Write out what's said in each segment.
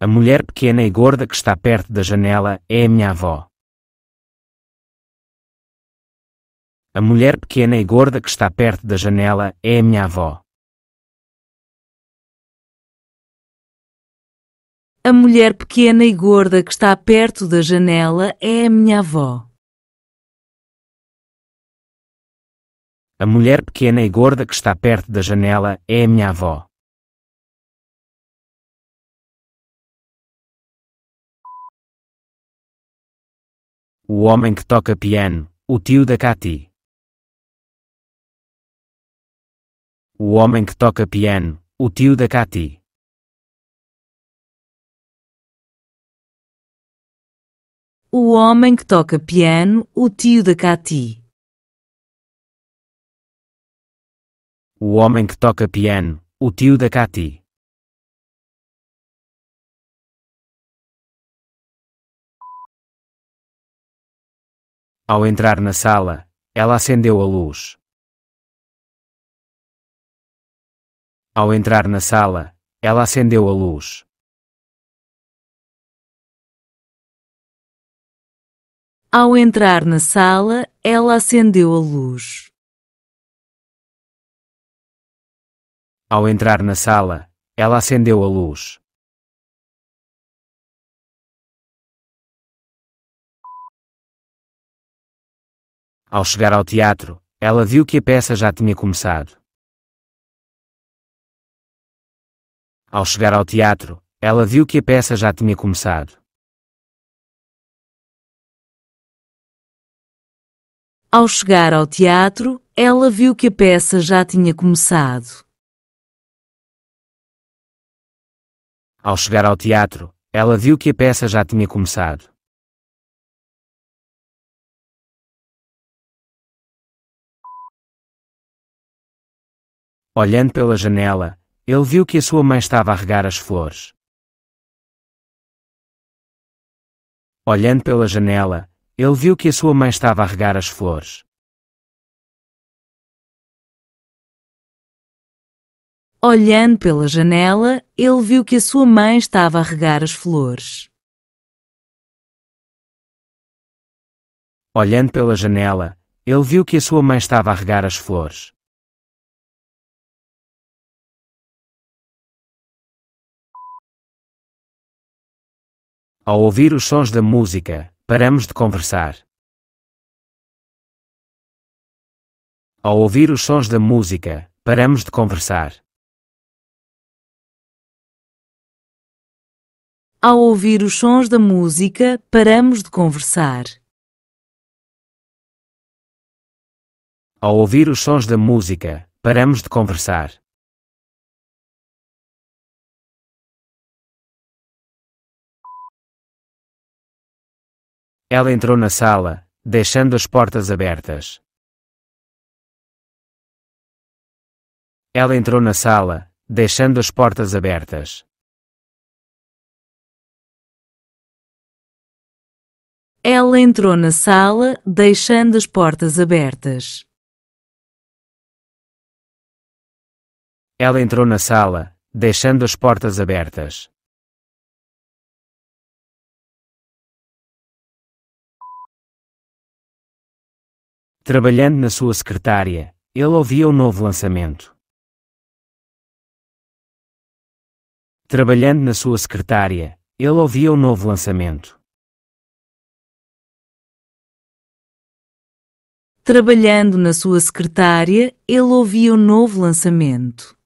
A mulher pequena e gorda que está perto da janela é a minha avó. A mulher pequena e gorda que está perto da janela é a minha avó. A mulher pequena e gorda que está perto da janela é a minha avó. A mulher pequena e gorda que está perto da janela é a minha avó. O homem que toca piano, o tio da Cati. O homem que toca piano, o tio da Cati. O homem que toca piano, o tio da Cati. O homem que toca piano, o tio da Cati. Ao entrar na sala, ela acendeu a luz. Ao entrar na sala, ela acendeu a luz. Ao entrar na sala, ela acendeu a luz. Ao entrar na sala, ela acendeu a luz. Ao chegar ao teatro, ela viu que a peça já tinha começado. Ao chegar ao teatro, ela viu que a peça já tinha começado. Ao chegar ao teatro, ela viu que a peça já tinha começado. Ao chegar ao teatro, ela viu que a peça já tinha começado. Olhando pela janela, ele viu que a sua mãe estava a regar as flores. Olhando pela janela, ele viu que a sua mãe estava a regar as flores. Olhando pela janela, ele viu que a sua mãe estava a regar as flores. Olhando pela janela, ele viu que a sua mãe estava a regar as flores. Ao ouvir os sons da música, paramos de conversar. Ao ouvir os sons da música, paramos de conversar. Ao ouvir os sons da música, paramos de conversar. Ao ouvir os sons da música, paramos de conversar. Ela entrou na sala, deixando as portas abertas. Ela entrou na sala, deixando as portas abertas. Ela entrou na sala, deixando as portas abertas. Ela entrou na sala, deixando as portas abertas. Trabalhando na sua secretária, ele ouvia o novo lançamento. Trabalhando na sua secretária, ele ouvia o novo lançamento. Trabalhando na sua secretária, ele ouvia o novo lançamento.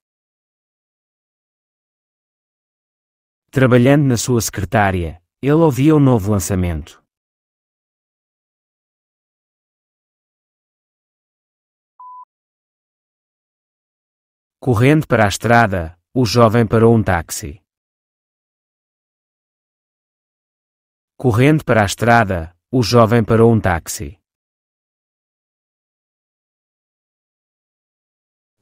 Trabalhando na sua secretária, ele ouvia o novo lançamento. Correndo para a estrada, o jovem parou um táxi. Correndo para a estrada, o jovem parou um táxi.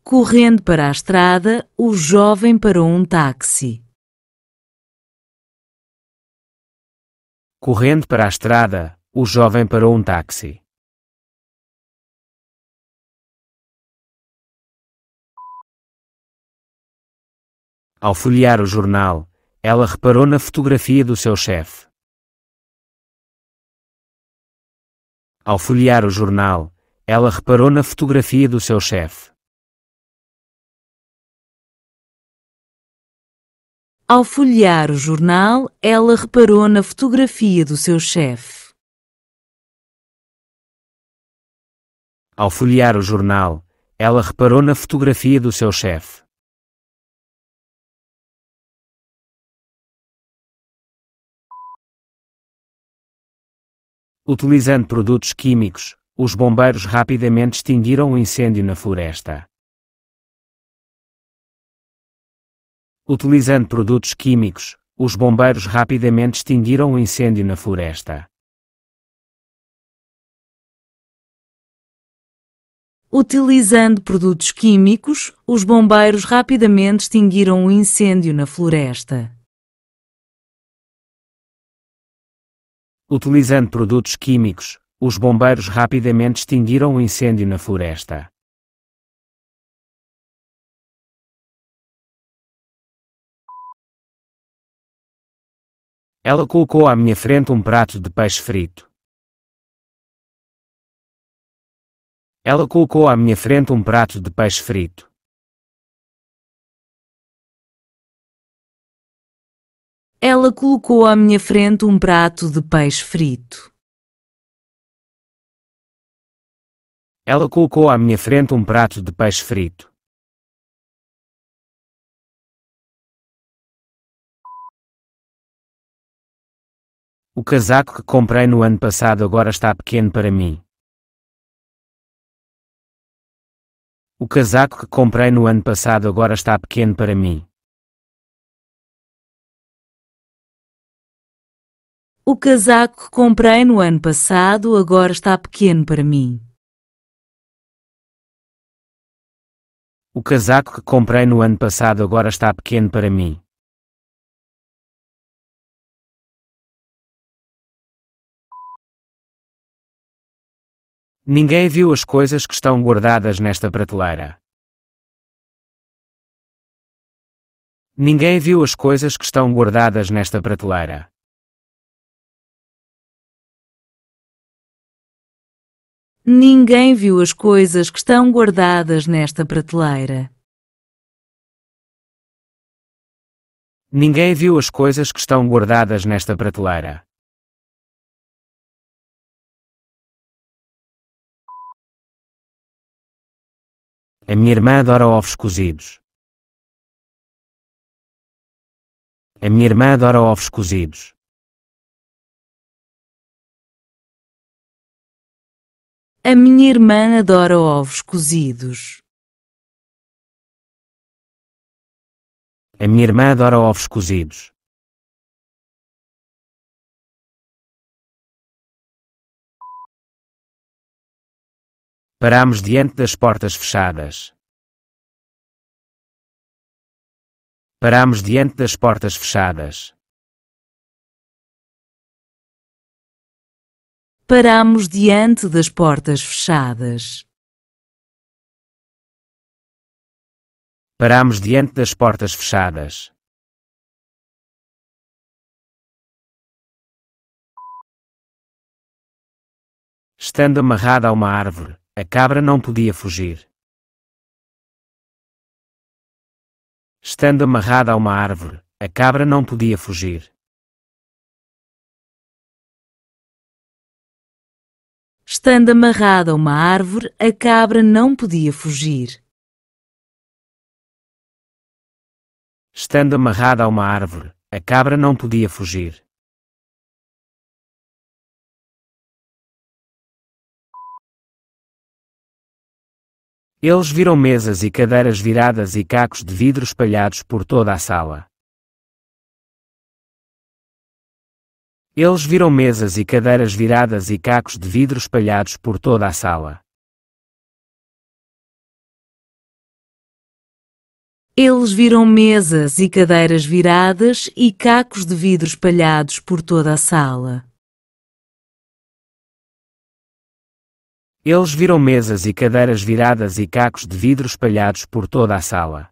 Correndo para a estrada, o jovem parou um táxi. Correndo para a estrada, o jovem parou um táxi. Ao folhear o jornal, ela reparou na fotografia do seu chefe. Ao folhear o jornal, ela reparou na fotografia do seu chefe. Ao folhear o jornal, ela reparou na fotografia do seu chefe. Ao folhear o jornal, ela reparou na fotografia do seu chefe. Utilizando produtos químicos, os bombeiros rapidamente extinguiram o incêndio na floresta. Utilizando produtos químicos, os bombeiros rapidamente extinguiram o incêndio na floresta. Utilizando produtos químicos, os bombeiros rapidamente extinguiram o incêndio na floresta. Utilizando produtos químicos, os bombeiros rapidamente extinguiram o incêndio na floresta. Ela colocou à minha frente um prato de peixe frito. Ela colocou à minha frente um prato de peixe frito. Ela colocou à minha frente um prato de peixe frito. Ela colocou à minha frente um prato de peixe frito. O casaco que comprei no ano passado agora está pequeno para mim. O casaco que comprei no ano passado agora está pequeno para mim. O casaco que comprei no ano passado agora está pequeno para mim. O casaco que comprei no ano passado agora está pequeno para mim. Ninguém viu as coisas que estão guardadas nesta prateleira. Ninguém viu as coisas que estão guardadas nesta prateleira. Ninguém viu as coisas que estão guardadas nesta prateleira. Ninguém viu as coisas que estão guardadas nesta prateleira. A minha irmã adora ovos cozidos. A minha irmã adora ovos cozidos. A minha irmã adora ovos cozidos. A minha irmã adora ovos cozidos. Paramos diante das portas fechadas. Paramos diante das portas fechadas. Paramos diante das portas fechadas. Paramos diante das portas fechadas. Estando amarrada a uma árvore, a cabra não podia fugir. Estando amarrada a uma árvore, a cabra não podia fugir. Estando amarrada a uma árvore, a cabra não podia fugir. Estando amarrada a uma árvore, a cabra não podia fugir. Eles viram mesas e cadeiras viradas e cacos de vidro espalhados por toda a sala. Eles viram mesas e cadeiras viradas e cacos de vidro espalhados por toda a sala. Eles viram mesas e cadeiras viradas e cacos de vidro espalhados por toda a sala. Eles viram mesas e cadeiras viradas e cacos de vidro espalhados por toda a sala.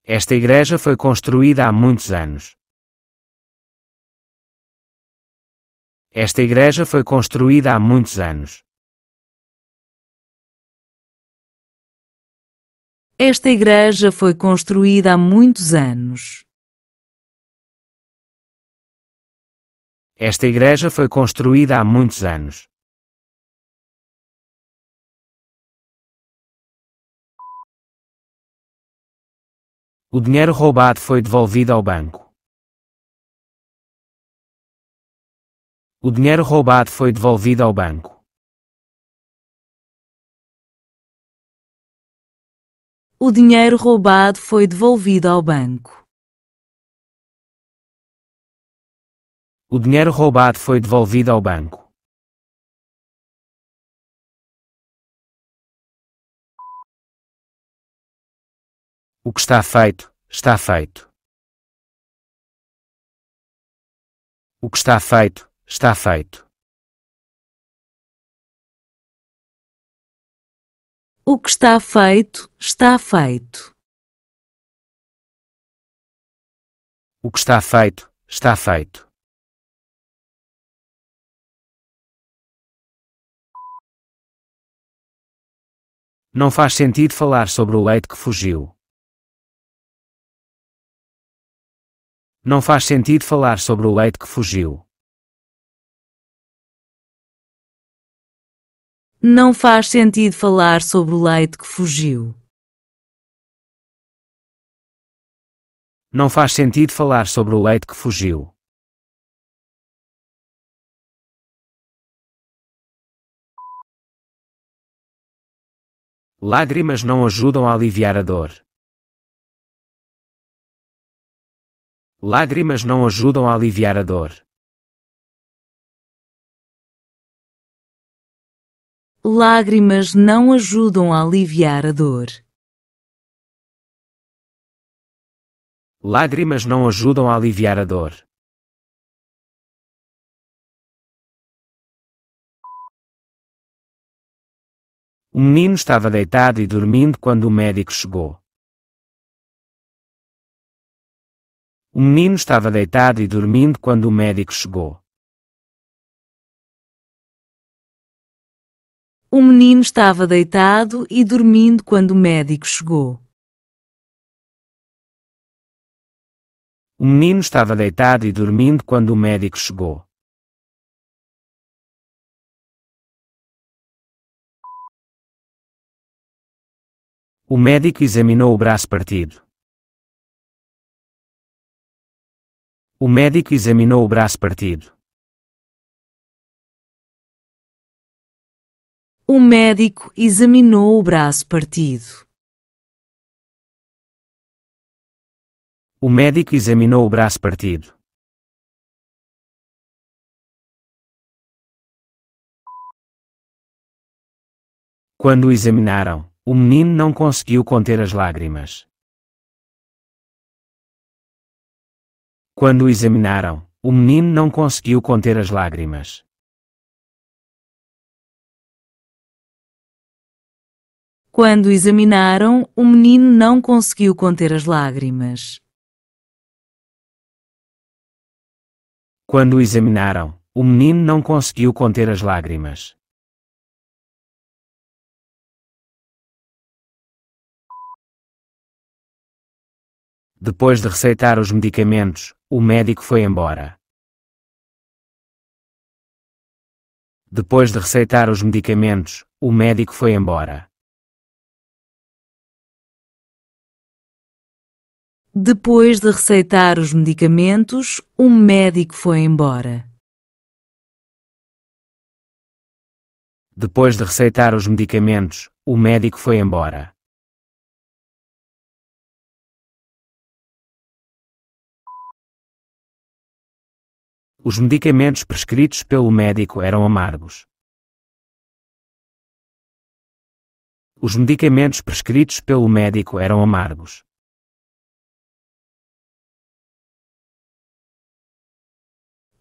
Esta igreja foi construída há muitos anos. Esta igreja foi construída há muitos anos. Esta igreja foi construída há muitos anos. Esta igreja foi construída há muitos anos. O dinheiro roubado foi devolvido ao banco. O dinheiro roubado foi devolvido ao banco. O dinheiro roubado foi devolvido ao banco. O dinheiro roubado foi devolvido ao banco. O que está feito, está feito. O que está feito, está feito. O que está feito, está feito. O que está feito, está feito. Não faz sentido falar sobre o leite que fugiu. Não faz sentido falar sobre o leite que fugiu. Não faz sentido falar sobre o leite que fugiu. Não faz sentido falar sobre o leite que fugiu. Lágrimas não ajudam a aliviar a dor. Lágrimas não ajudam a aliviar a dor. Lágrimas não ajudam a aliviar a dor. Lágrimas não ajudam a aliviar a dor. O menino estava deitado e dormindo quando o médico chegou. O menino estava deitado e dormindo quando o médico chegou. O menino estava deitado e dormindo quando o médico chegou. O menino estava deitado e dormindo quando o médico chegou. O médico examinou o braço partido. O médico examinou o braço partido. O médico examinou o braço partido. O médico examinou o braço partido. Quando o examinaram, o menino não conseguiu conter as lágrimas. Quando o examinaram, o menino não conseguiu conter as lágrimas. Quando examinaram, o menino não conseguiu conter as lágrimas. Quando o examinaram, o menino não conseguiu conter as lágrimas. Depois de receitar os medicamentos, o médico foi embora. Depois de receitar os medicamentos, o médico foi embora. Depois de receitar os medicamentos, o médico foi embora. Depois de receitar os medicamentos, o médico foi embora. Os medicamentos prescritos pelo médico eram amargos. Os medicamentos prescritos pelo médico eram amargos.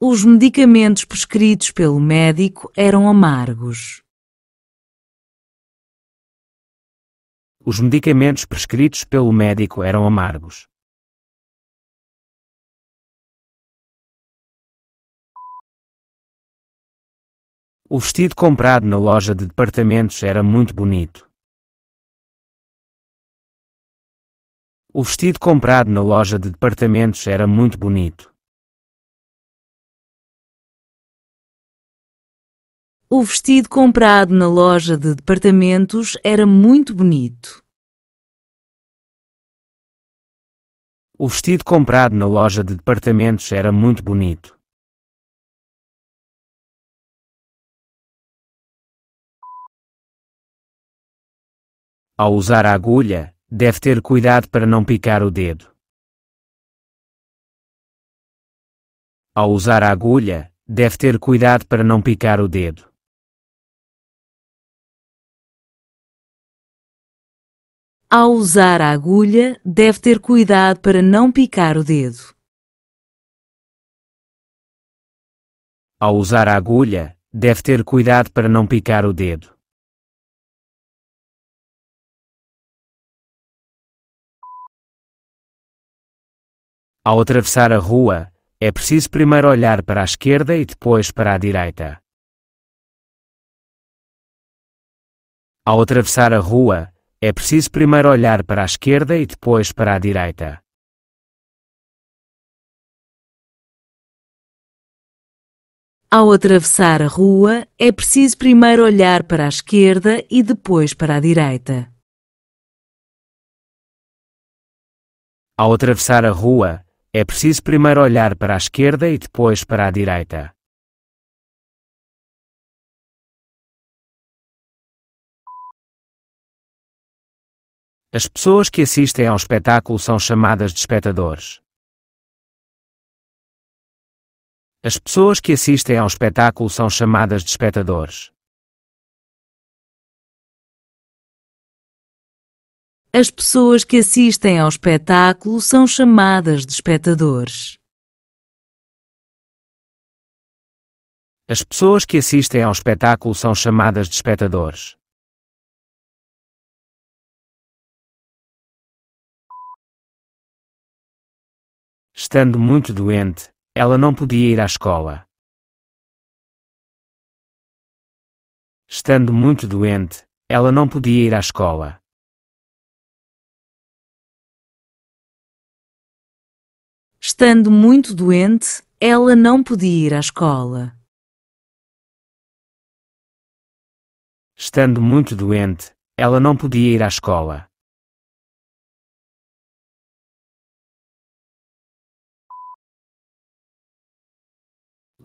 Os medicamentos prescritos pelo médico eram amargos. Os medicamentos prescritos pelo médico eram amargos. O vestido comprado na loja de departamentos era muito bonito. O vestido comprado na loja de departamentos era muito bonito. O vestido comprado na loja de departamentos era muito bonito. O vestido comprado na loja de departamentos era muito bonito. Ao usar a agulha, deve ter cuidado para não picar o dedo. Ao usar a agulha, deve ter cuidado para não picar o dedo. Ao usar a agulha, deve ter cuidado para não picar o dedo. Ao usar a agulha, deve ter cuidado para não picar o dedo. Ao atravessar a rua, é preciso primeiro olhar para a esquerda e depois para a direita. Ao atravessar a rua, é preciso primeiro olhar para a esquerda e depois para a direita. Ao atravessar a rua, é preciso primeiro olhar para a esquerda e depois para a direita. Ao atravessar a rua, é preciso primeiro olhar para a esquerda e depois para a direita. As pessoas que assistem ao espetáculo são chamadas de espectadores. As pessoas que assistem ao espetáculo são chamadas de espectadores. As pessoas que assistem ao espetáculo são chamadas de espectadores. As pessoas que assistem ao espetáculo são chamadas de espectadores. Estando muito doente, ela não podia ir à escola. Estando muito doente, ela não podia ir à escola. Estando muito doente, ela não podia ir à escola. Estando muito doente, ela não podia ir à escola.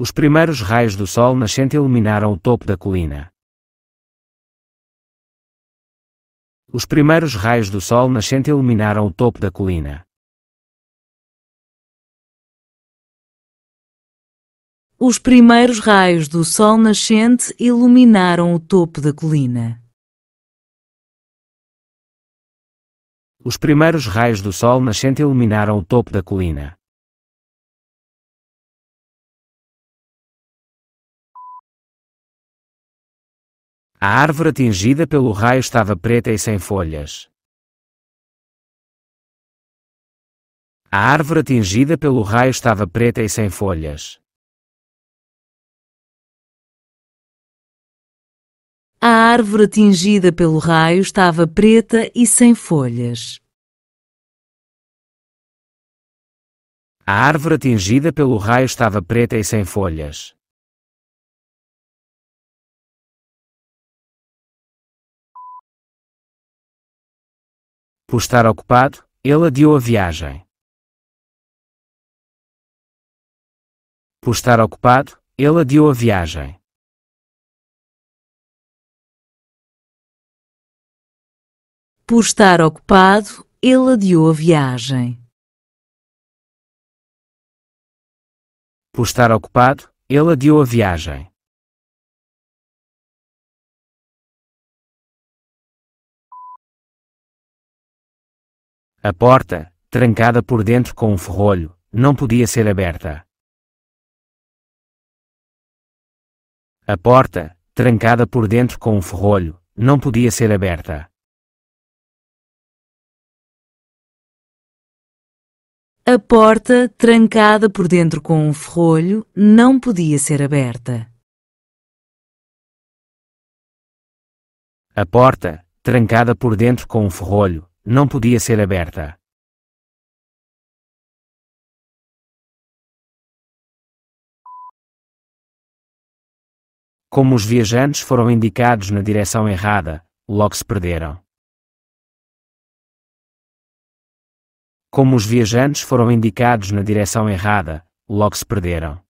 Os primeiros raios do sol nascente iluminaram o topo da colina. Os primeiros raios do sol nascente iluminaram o topo da colina. Os primeiros raios do sol nascente iluminaram o topo da colina. Os primeiros raios do sol nascente iluminaram o topo da colina. A árvore atingida pelo raio estava preta e sem folhas. A árvore atingida pelo raio estava preta e sem folhas. A árvore atingida pelo raio estava preta e sem folhas. A árvore atingida pelo raio estava preta e sem folhas. Por estar ocupado, ele adiou a viagem. Por estar ocupado, ele adiou a viagem. Por estar ocupado, ele adiou a viagem. Por estar ocupado, ele adiou a viagem. A porta, trancada por dentro com um ferrolho, não podia ser aberta. A porta, trancada por dentro com um ferrolho, não podia ser aberta. A porta, trancada por dentro com um ferrolho, não podia ser aberta. A porta, trancada por dentro com um ferrolho, não podia ser aberta. Como os viajantes foram indicados na direção errada, logo se perderam. Como os viajantes foram indicados na direção errada, logo se perderam.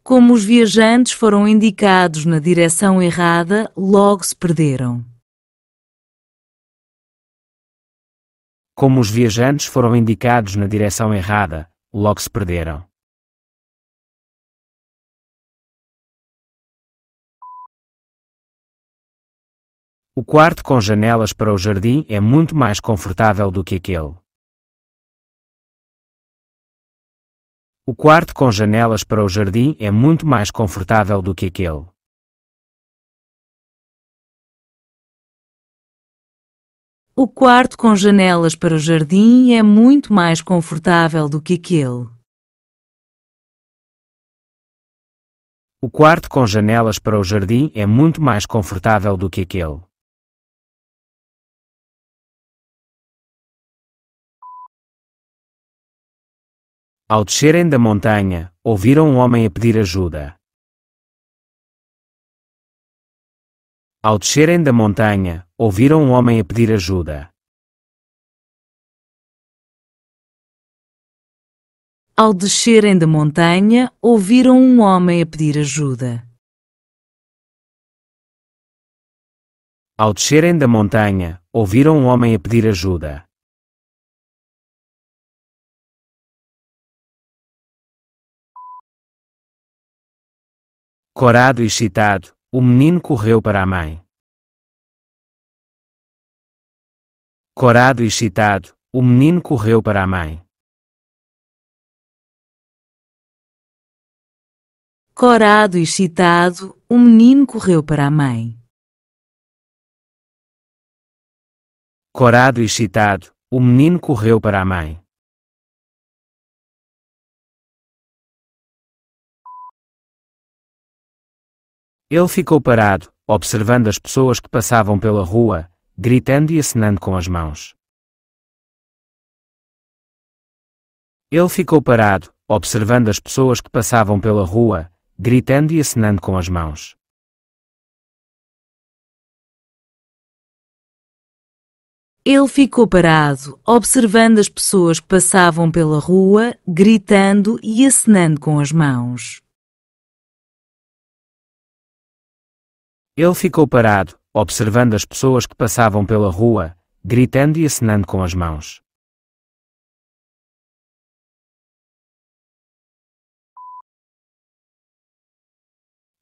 Como os viajantes foram indicados na direção errada, logo se perderam. Como os viajantes foram indicados na direção errada, logo se perderam. O quarto com janelas para o jardim é muito mais confortável do que aquele. O quarto com janelas para o jardim é muito mais confortável do que aquele. O quarto com janelas para o jardim é muito mais confortável do que aquele. O quarto com janelas para o jardim é muito mais confortável do que aquele. Ao descerem da montanha, ouviram um homem a pedir ajuda. Ao descerem da montanha, ouviram um homem a pedir ajuda. Ao descerem da montanha, ouviram um homem a pedir ajuda. Ao descerem da montanha, ouviram um homem a pedir ajuda. Corado e excitado, o menino correu para a mãe. Corado e excitado, o menino correu para a mãe. Corado e excitado, o menino correu para a mãe. Corado e excitado, o menino correu para a mãe. Ele ficou parado, observando as pessoas que passavam pela rua, gritando e acenando com as mãos. Ele ficou parado, observando as pessoas que passavam pela rua, gritando e acenando com as mãos. Ele ficou parado, observando as pessoas que passavam pela rua, gritando e acenando com as mãos. Ele ficou parado, observando as pessoas que passavam pela rua, gritando e acenando com as mãos.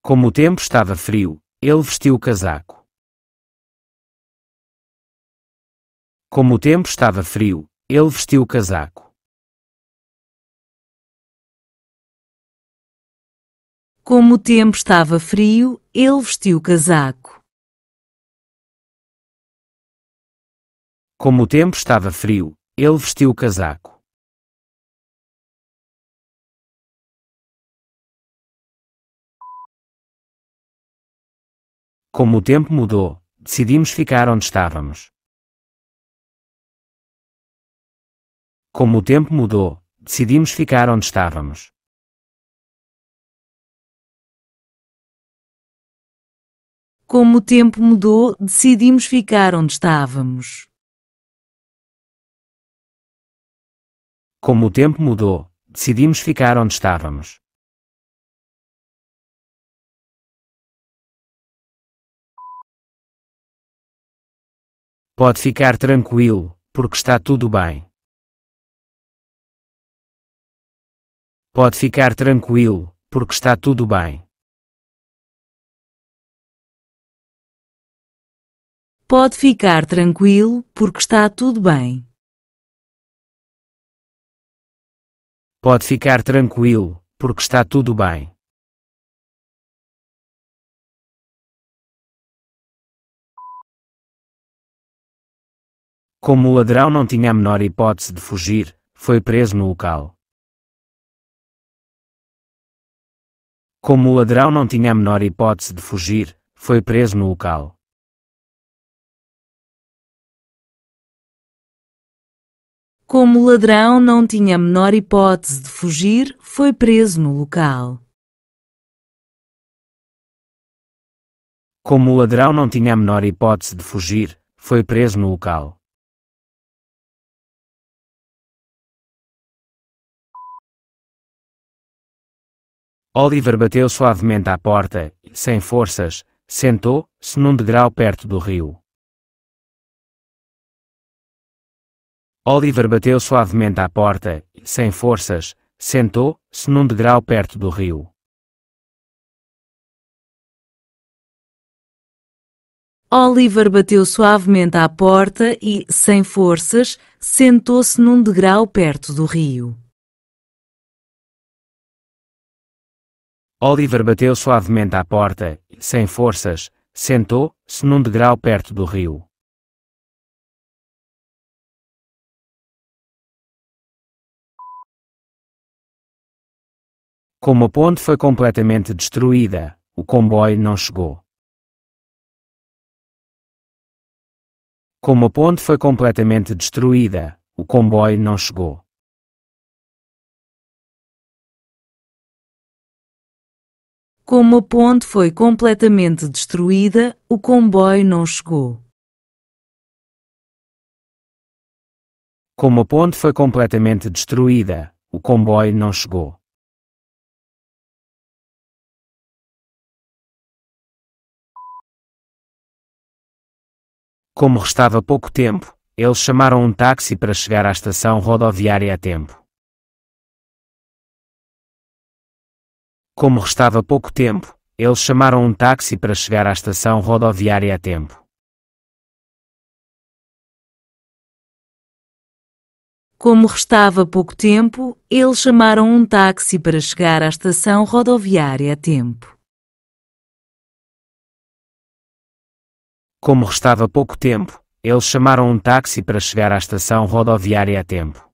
Como o tempo estava frio, ele vestiu o casaco. Como o tempo estava frio, ele vestiu o casaco. Como o tempo estava frio, ele vestiu o casaco. Como o tempo estava frio, ele vestiu o casaco. Como o tempo mudou, decidimos ficar onde estávamos. Como o tempo mudou, decidimos ficar onde estávamos. Como o tempo mudou, decidimos ficar onde estávamos. Como o tempo mudou, decidimos ficar onde estávamos. Pode ficar tranquilo, porque está tudo bem. Pode ficar tranquilo, porque está tudo bem. Pode ficar tranquilo, porque está tudo bem. Pode ficar tranquilo, porque está tudo bem. Como o ladrão não tinha a menor hipótese de fugir, foi preso no local. Como o ladrão não tinha a menor hipótese de fugir, foi preso no local. Como o ladrão não tinha a menor hipótese de fugir, foi preso no local. Como o ladrão não tinha a menor hipótese de fugir, foi preso no local. Oliver bateu suavemente à porta e, sem forças, sentou-se num degrau perto do rio. Oliver bateu suavemente à porta e, sem forças, sentou-se num degrau perto do rio. Oliver bateu suavemente à porta e, sem forças, sentou-se num degrau perto do rio. Oliver bateu suavemente à porta e, sem forças, sentou-se num degrau perto do rio. Como a ponte foi completamente destruída, o comboio não chegou. Como a ponte foi completamente destruída, o comboio não chegou. Como a ponte foi completamente destruída, o comboio não chegou. Como a ponte foi completamente destruída, o comboio não chegou. Como restava pouco tempo, eles chamaram um táxi para chegar à estação rodoviária a tempo. Como restava pouco tempo, eles chamaram um táxi para chegar à estação rodoviária a tempo. Como restava pouco tempo, eles chamaram um táxi para chegar à estação rodoviária a tempo. Como restava pouco tempo, eles chamaram um táxi para chegar à estação rodoviária a tempo.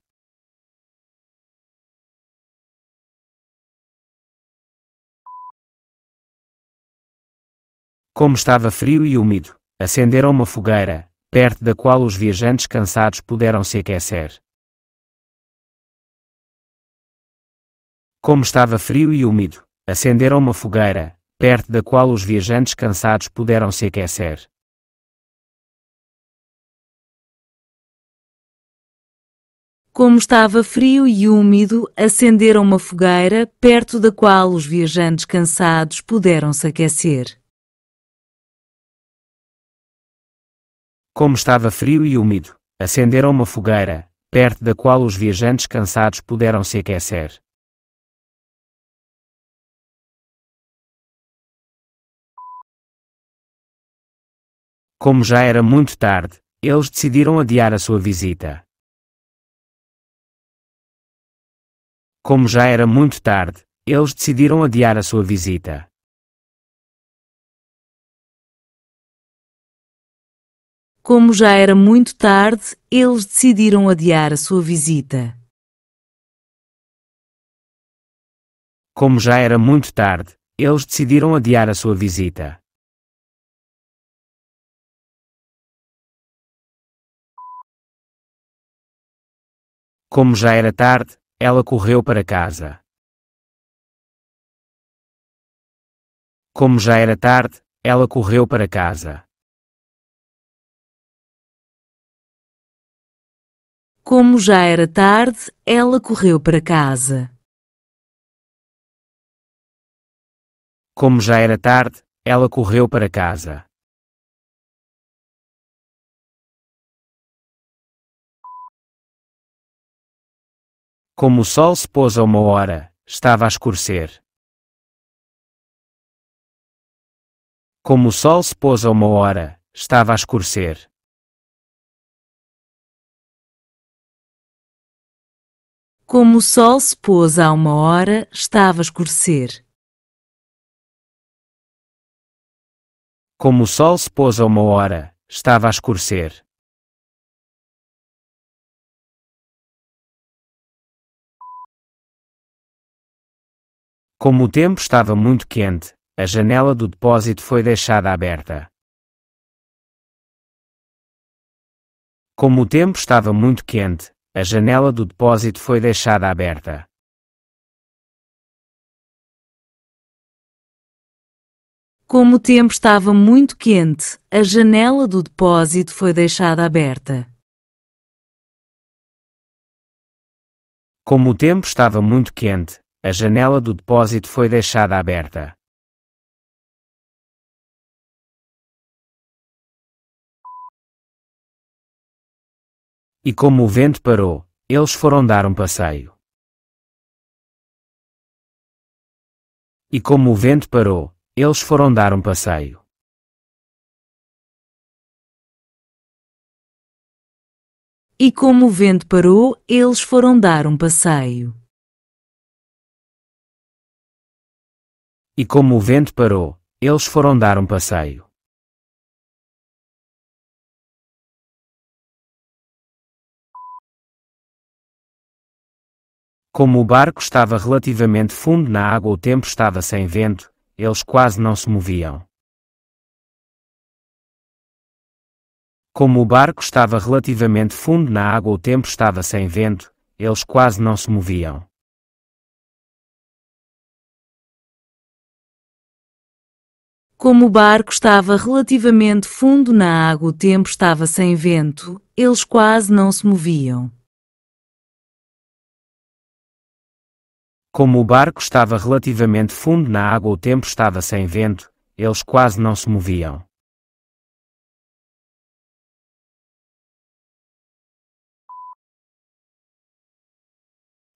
Como estava frio e úmido, acenderam uma fogueira, perto da qual os viajantes cansados puderam se aquecer. Como estava frio e úmido, acenderam uma fogueira, perto da qual os viajantes cansados puderam se aquecer. Como estava frio e úmido, acenderam uma fogueira, perto da qual os viajantes cansados puderam se aquecer. Como estava frio e úmido, acenderam uma fogueira, perto da qual os viajantes cansados puderam se aquecer. Como já era muito tarde, eles decidiram adiar a sua visita. Como já era muito tarde, eles decidiram adiar a sua visita. Como já era muito tarde, eles decidiram adiar a sua visita. Como já era muito tarde, eles decidiram adiar a sua visita. Como já era tarde, ela correu para casa. Como já era tarde, ela correu para casa. Como já era tarde, ela correu para casa. Como já era tarde, ela correu para casa. Como o sol se pôs a 1 hora, estava a escurecer. Como o sol se pôs a 1 hora, estava a escurecer. Como o sol se pôs há 1 hora, estava a escurecer. Como o sol se pôs a 1 hora, estava a escurecer. Como o tempo estava muito quente, a janela do depósito foi deixada aberta. Como o tempo estava muito quente, a janela do depósito foi deixada aberta. Como o tempo estava muito quente, a janela do depósito foi deixada aberta. Como o tempo estava muito quente, a janela do depósito foi deixada aberta. E como o vento parou, eles foram dar um passeio. E como o vento parou, eles foram dar um passeio. E como o vento parou, eles foram dar um passeio. E como o vento parou, eles foram dar um passeio. Como o barco estava relativamente fundo na água, o tempo estava sem vento, eles quase não se moviam. Como o barco estava relativamente fundo na água, o tempo estava sem vento, eles quase não se moviam. Como o barco estava relativamente fundo na água, o tempo estava sem vento, eles quase não se moviam. Como o barco estava relativamente fundo na água, o tempo estava sem vento, eles quase não se moviam.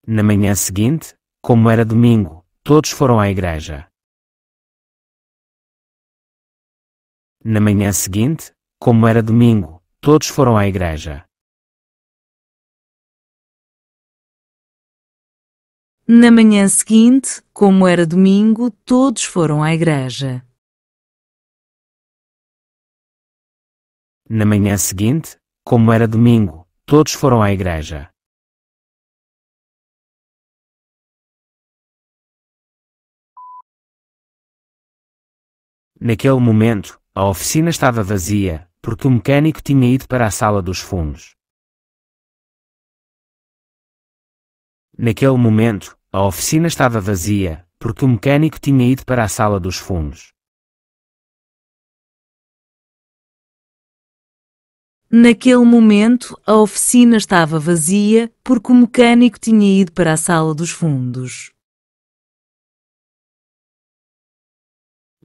Na manhã seguinte, como era domingo, todos foram à igreja. Na manhã seguinte, como era domingo, todos foram à igreja. Na manhã seguinte, como era domingo, todos foram à igreja. Na manhã seguinte, como era domingo, todos foram à igreja. Naquele momento, a oficina estava vazia, porque o mecânico tinha ido para a sala dos fundos. Naquele momento, a oficina estava vazia, porque o mecânico tinha ido para a sala dos fundos. Naquele momento, a oficina estava vazia porque o mecânico tinha ido para a sala dos fundos.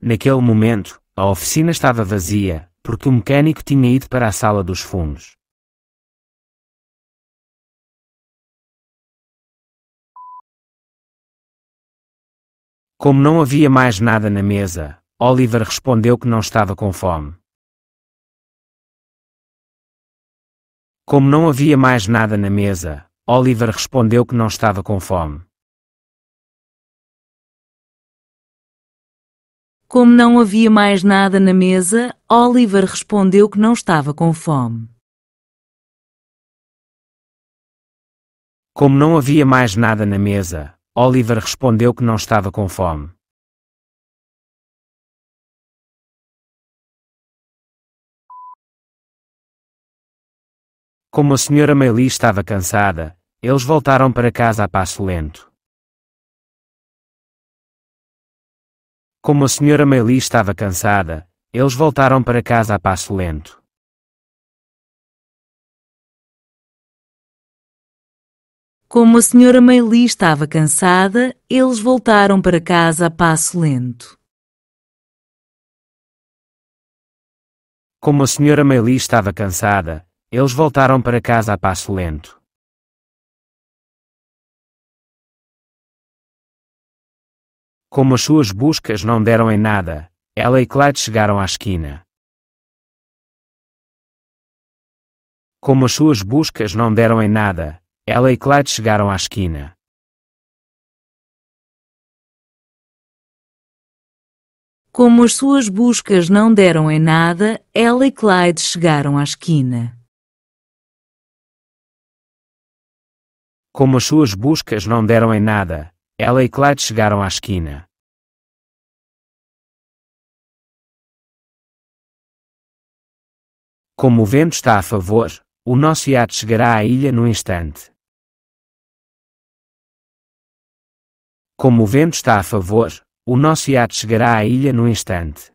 Naquele momento, a oficina estava vazia, porque o mecânico tinha ido para a sala dos fundos. Como não havia mais nada na mesa, Oliver respondeu que não estava com fome. Como não havia mais nada na mesa, Oliver respondeu que não estava com fome. Como não havia mais nada na mesa, Oliver respondeu que não estava com fome. Como não havia mais nada na mesa, Oliver respondeu que não estava com fome. Como a senhora Maylie estava cansada, eles voltaram para casa a passo lento. Como a senhora Maylie estava cansada, eles voltaram para casa a passo lento. Como a senhora Maylie estava cansada, eles voltaram para casa a passo lento. Como a senhora Maylie estava cansada, eles voltaram para casa a passo lento. Como as suas buscas não deram em nada, ela e Clyde chegaram à esquina. Como as suas buscas não deram em nada, ela e Clyde chegaram à esquina. Como as suas buscas não deram em nada, ela e Clyde chegaram à esquina. Como as suas buscas não deram em nada, Ela e Clyde chegaram à esquina. Como o vento está a favor, o nosso iate chegará à ilha num instante. Como o vento está a favor, o nosso iate chegará à ilha num instante.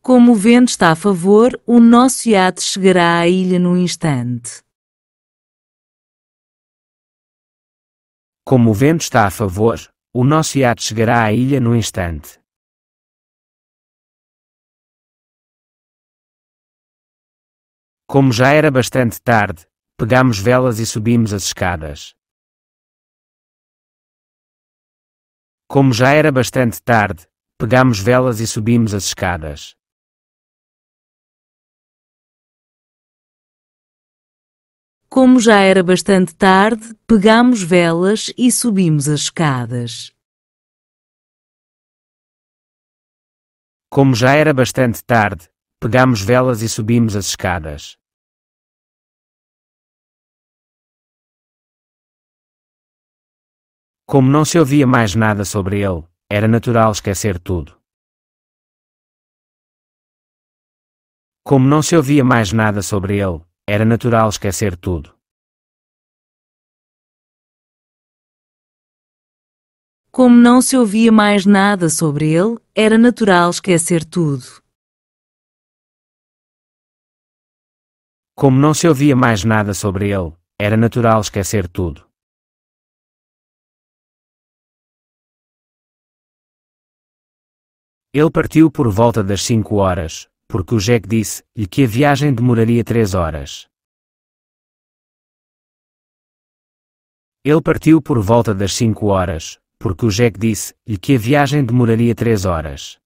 Como o vento está a favor, o nosso iate chegará à ilha num instante. Como o vento está a favor, o nosso iate chegará à ilha num instante. Como já era bastante tarde, pegamos velas e subimos as escadas. Como já era bastante tarde, pegamos velas e subimos as escadas. Como já era bastante tarde, pegamos velas e subimos as escadas. Como já era bastante tarde, pegamos velas e subimos as escadas. Como não se ouvia mais nada sobre ele, era natural esquecer tudo. Como não se ouvia mais nada sobre ele, era natural esquecer tudo. Como não se ouvia mais nada sobre ele, era natural esquecer tudo. Como não se ouvia mais nada sobre ele, era natural esquecer tudo. Ele partiu por volta das 5 horas, porque o Jack disse-lhe que a viagem demoraria 3 horas. Ele partiu por volta das 5 horas, porque o Jack disse-lhe que a viagem demoraria 3 horas.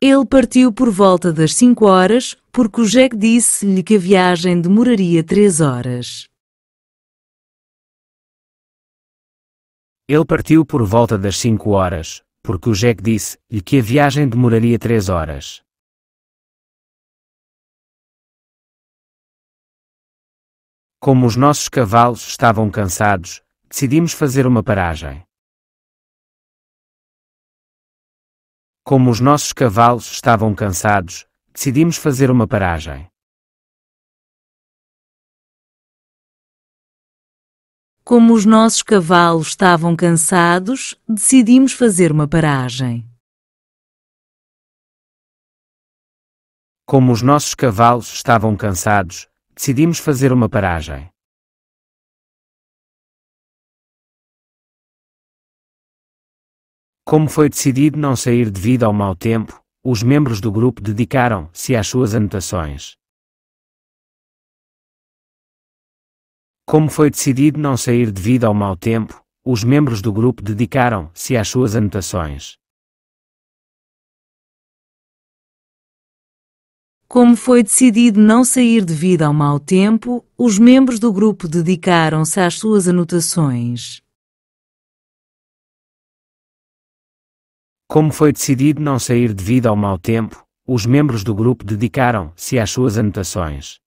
Ele partiu por volta das 5 horas, porque o Jack disse-lhe que a viagem demoraria 3 horas. Ele partiu por volta das 5 horas, porque o Jack disse-lhe que a viagem demoraria 3 horas. Como os nossos cavalos estavam cansados, decidimos fazer uma paragem. Como os nossos cavalos estavam cansados, decidimos fazer uma paragem. Como os nossos cavalos estavam cansados, decidimos fazer uma paragem. Como os nossos cavalos estavam cansados, decidimos fazer uma paragem. Como foi decidido não sair devido ao mau tempo, os membros do grupo dedicaram-se às suas anotações. Como foi decidido não sair devido ao mau tempo, os membros do grupo dedicaram-se às suas anotações. Como foi decidido não sair devido ao mau tempo, os membros do grupo dedicaram-se às suas anotações. Como foi decidido não sair devido ao mau tempo, os membros do grupo dedicaram-se às suas anotações.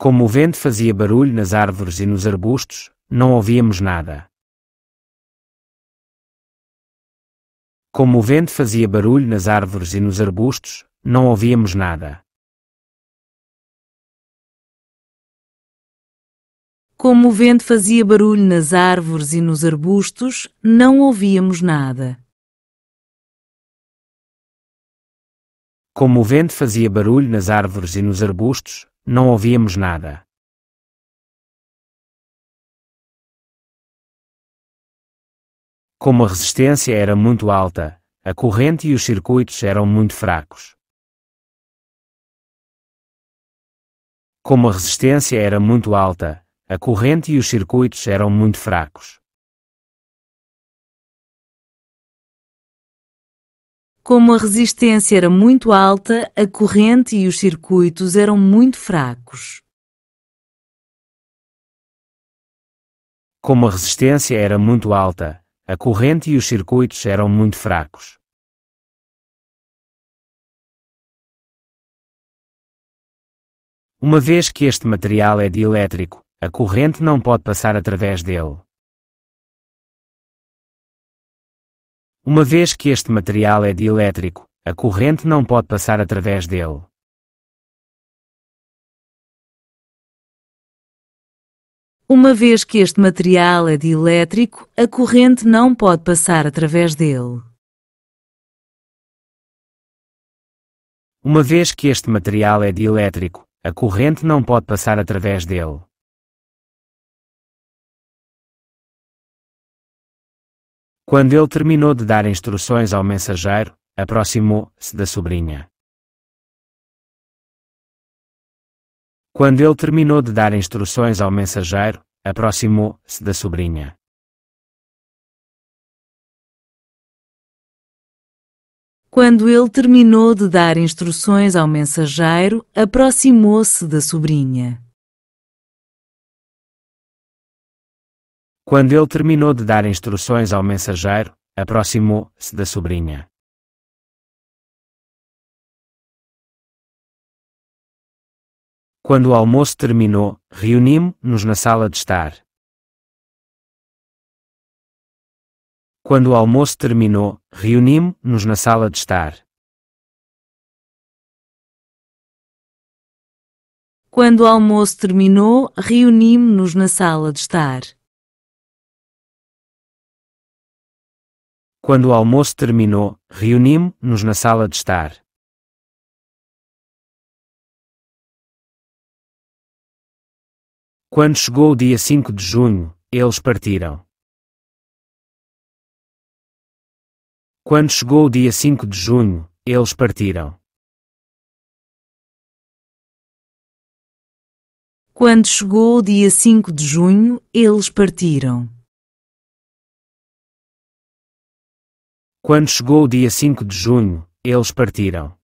Como o vento fazia barulho nas árvores e nos arbustos, não ouvíamos nada. Como o vento fazia barulho nas árvores e nos arbustos, não ouvíamos nada. Como o vento fazia barulho nas árvores e nos arbustos, não ouvíamos nada. Como o vento fazia barulho nas árvores e nos arbustos, não ouvíamos nada. Como a resistência era muito alta, a corrente e os circuitos eram muito fracos. Como a resistência era muito alta, a corrente e os circuitos eram muito fracos. Como a resistência era muito alta, a corrente e os circuitos eram muito fracos. Como a resistência era muito alta, a corrente e os circuitos eram muito fracos. Uma vez que este material é dielétrico, a corrente não pode passar através dele. Uma vez que este material é dielétrico, a corrente não pode passar através dele. Uma vez que este material é dielétrico, a corrente não pode passar através dele. Uma vez que este material é dielétrico, a corrente não pode passar através dele. Quando ele terminou de dar instruções ao mensageiro, aproximou-se da sobrinha. Quando ele terminou de dar instruções ao mensageiro, aproximou-se da sobrinha. Quando ele terminou de dar instruções ao mensageiro, aproximou-se da sobrinha. Quando ele terminou de dar instruções ao mensageiro, aproximou-se da sobrinha. Quando o almoço terminou, reunimos-nos na sala de estar. Quando o almoço terminou, reunimos-nos na sala de estar. Quando o almoço terminou, reunimos-nos na sala de estar. Quando o almoço terminou, reunimos-nos na sala de estar. Quando chegou o dia 5 de junho, eles partiram. Quando chegou o dia 5 de junho, eles partiram. Quando chegou o dia 5 de junho, eles partiram. Quando chegou o dia 5 de junho, eles partiram.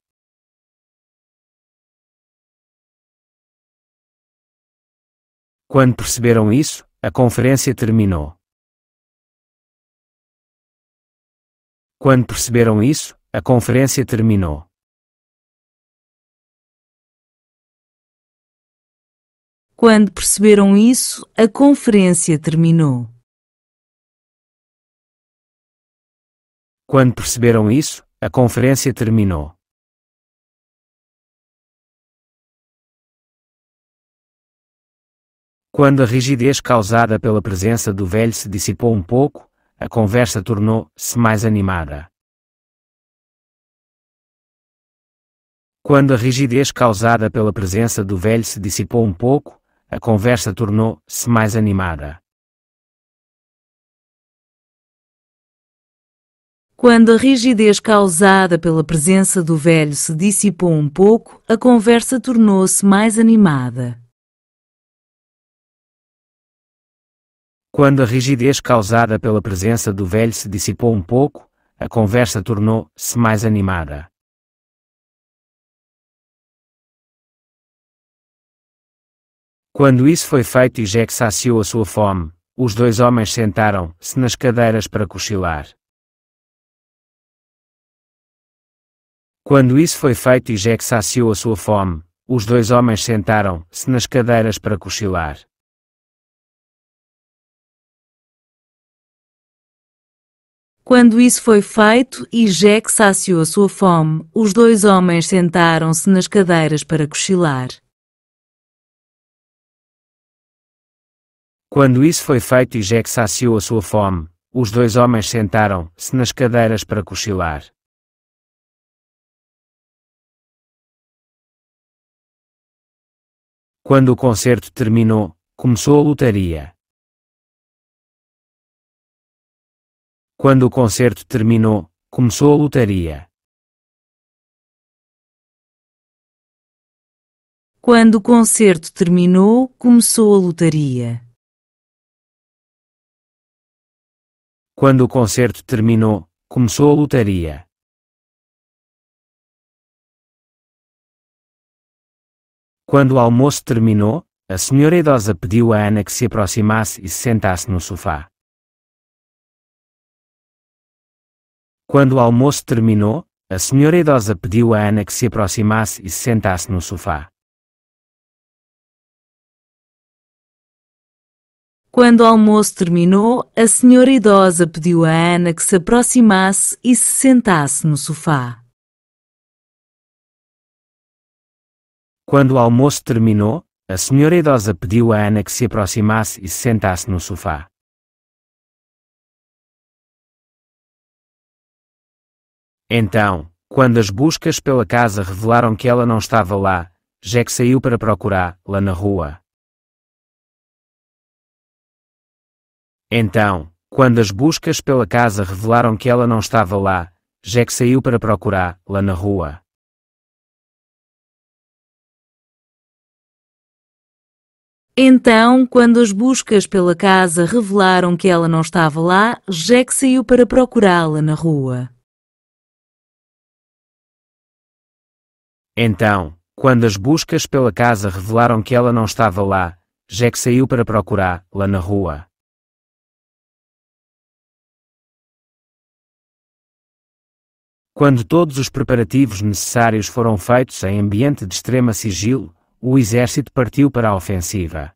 Quando perceberam isso, a conferência terminou. Quando perceberam isso, a conferência terminou. Quando perceberam isso, a conferência terminou. Quando perceberam isso, a conferência terminou. Quando a rigidez causada pela presença do velho se dissipou um pouco, a conversa tornou-se mais animada. Quando a rigidez causada pela presença do velho se dissipou um pouco, a conversa tornou-se mais animada. Quando a rigidez causada pela presença do velho se dissipou um pouco, a conversa tornou-se mais animada. Quando a rigidez causada pela presença do velho se dissipou um pouco, a conversa tornou-se mais animada. Quando isso foi feito e Jack saciou a sua fome, os dois homens sentaram-se nas cadeiras para cochilar. Quando isso foi feito e Jack saciou a sua fome, os dois homens sentaram-se nas cadeiras para cochilar. Quando isso foi feito e Jack saciou a sua fome, os dois homens sentaram-se nas cadeiras para cochilar. Quando isso foi feito e Jack saciou a sua fome, os dois homens sentaram-se nas cadeiras para cochilar. Quando o concerto terminou, começou a lotaria. Quando o concerto terminou, começou a lotaria. Quando o concerto terminou, começou a lotaria. Quando o concerto terminou, começou a lotaria. Quando o almoço terminou, a senhora idosa pediu a Ana que se aproximasse e se sentasse no sofá. Quando o almoço terminou, a senhora idosa pediu a Ana que se aproximasse e se sentasse no sofá. Quando o almoço terminou, a senhora idosa pediu a Ana que se aproximasse e se sentasse no sofá. Quando o almoço terminou, a senhora idosa pediu a Ana que se aproximasse e se sentasse no sofá. Então, quando as buscas pela casa revelaram que ela não estava lá, Jack saiu para procurá-la na rua. Então, quando as buscas pela casa revelaram que ela não estava lá, Jack saiu para procurá-la na rua. Então, quando as buscas pela casa revelaram que ela não estava lá, Jack saiu para procurá-la na rua. Então, quando as buscas pela casa revelaram que ela não estava lá, Jack saiu para procurá-la na rua. Quando todos os preparativos necessários foram feitos em ambiente de extrema sigilo, o exército partiu para a ofensiva.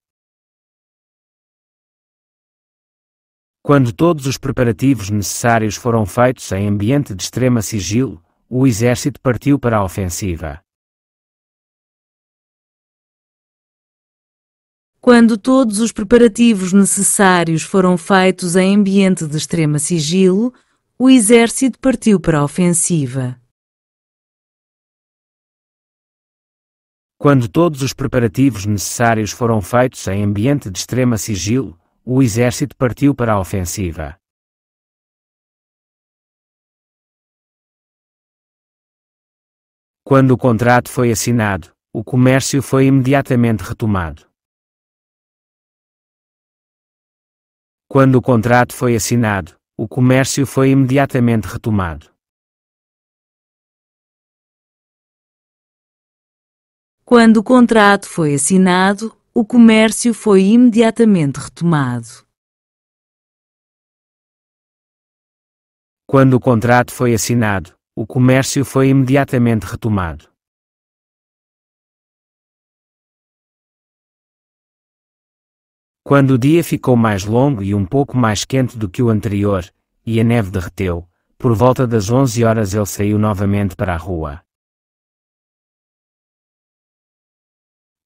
Quando todos os preparativos necessários foram feitos em ambiente de extrema sigilo, o exército partiu para a ofensiva. Quando todos os preparativos necessários foram feitos em ambiente de extrema sigilo, o exército partiu para a ofensiva. Quando todos os preparativos necessários foram feitos em ambiente de extrema sigilo, o exército partiu para a ofensiva. Quando o contrato foi assinado, o comércio foi imediatamente retomado. Quando o contrato foi assinado, o comércio foi imediatamente retomado. Quando o contrato foi assinado, o comércio foi imediatamente retomado. Quando o contrato foi assinado, o comércio foi imediatamente retomado. Quando o dia ficou mais longo e um pouco mais quente do que o anterior, e a neve derreteu, por volta das 11 horas ele saiu novamente para a rua.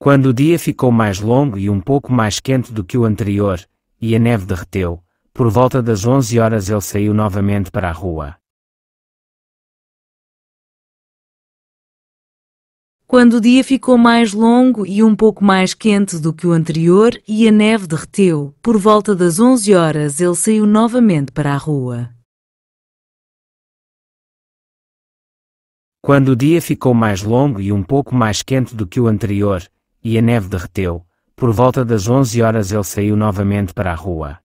Quando o dia ficou mais longo e um pouco mais quente do que o anterior, e a neve derreteu, por volta das 11 horas ele saiu novamente para a rua. Quando o dia ficou mais longo e um pouco mais quente do que o anterior e a neve derreteu, por volta das 11 horas ele saiu novamente para a rua. Quando o dia ficou mais longo e um pouco mais quente do que o anterior, e a neve derreteu, por volta das 11 horas ele saiu novamente para a rua.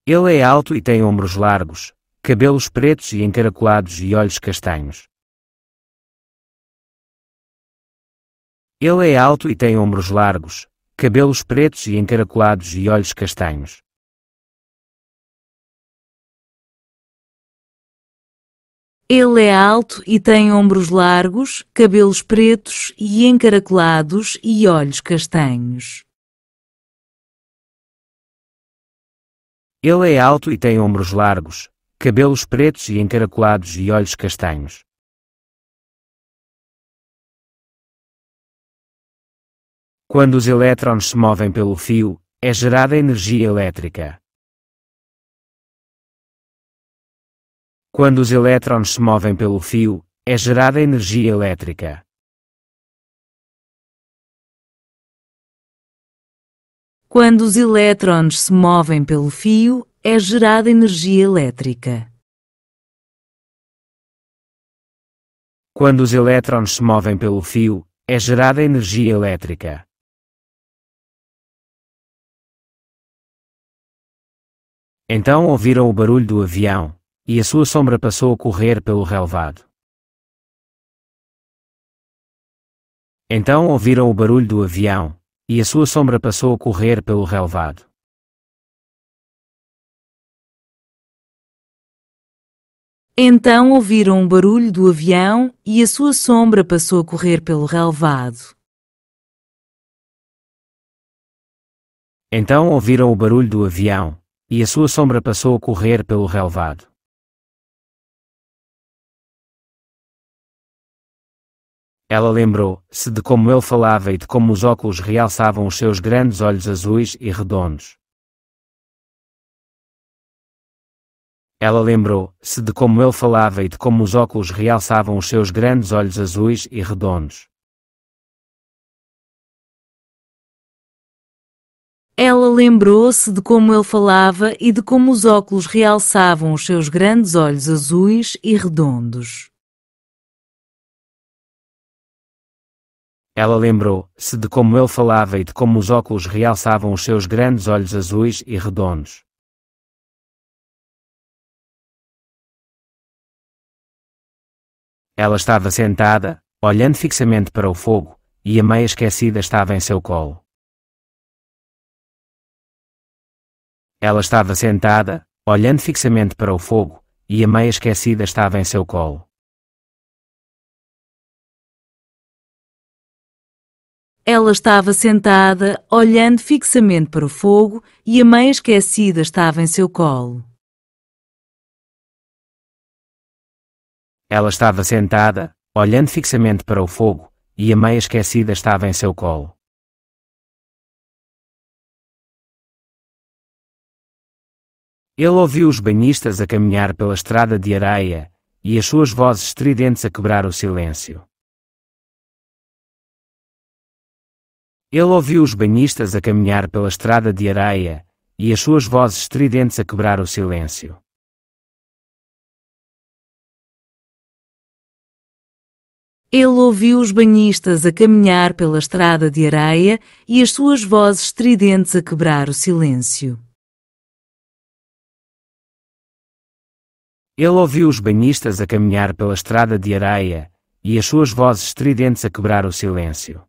Ele é alto e tem ombros largos, cabelos pretos e encaracolados e olhos castanhos. Ele é alto e tem ombros largos, cabelos pretos e encaracolados e olhos castanhos. Ele é alto e tem ombros largos, cabelos pretos e encaracolados e olhos castanhos. Ele é alto e tem ombros largos, cabelos pretos e encaracolados e olhos castanhos. Quando os elétrons se movem pelo fio, é gerada energia elétrica. Quando os elétrons se movem pelo fio, é gerada energia elétrica. Quando os elétrons se movem pelo fio, é gerada energia elétrica. Quando os elétrons se movem pelo fio, é gerada energia elétrica. Então ouviram o barulho do avião, e a sua sombra passou a correr pelo relvado. Então ouviram o barulho do avião, e a sua sombra passou a correr pelo relvado. Então ouviram o barulho do avião e a sua sombra passou a correr pelo relvado. Então ouviram o barulho do avião, e a sua sombra passou a correr pelo relvado. Ela lembrou-se de como ele falava e de como os óculos realçavam os seus grandes olhos azuis e redondos. Ela lembrou-se de como ele falava e de como os óculos realçavam os seus grandes olhos azuis e redondos. Ela lembrou-se de como ele falava e de como os óculos realçavam os seus grandes olhos azuis e redondos. Ela lembrou-se de como ele falava e de como os óculos realçavam os seus grandes olhos azuis e redondos. Ela estava sentada, olhando fixamente para o fogo, e a meia esquecida estava em seu colo. Ela estava sentada, olhando fixamente para o fogo, e a meia esquecida estava em seu colo. Ela estava sentada, olhando fixamente para o fogo, e a meia esquecida estava em seu colo. Ela estava sentada, olhando fixamente para o fogo, e a meia esquecida estava em seu colo. Ele ouviu os banhistas a caminhar pela estrada de areia, e as suas vozes estridentes a quebrar o silêncio. Ele ouviu os banhistas a caminhar pela estrada de areia, e as suas vozes estridentes a quebrar o silêncio. Ele ouviu os banhistas a caminhar pela estrada de areia e as suas vozes estridentes a quebrar o silêncio. Ele ouviu os banhistas a caminhar pela estrada de areia, e as suas vozes estridentes a quebrar o silêncio.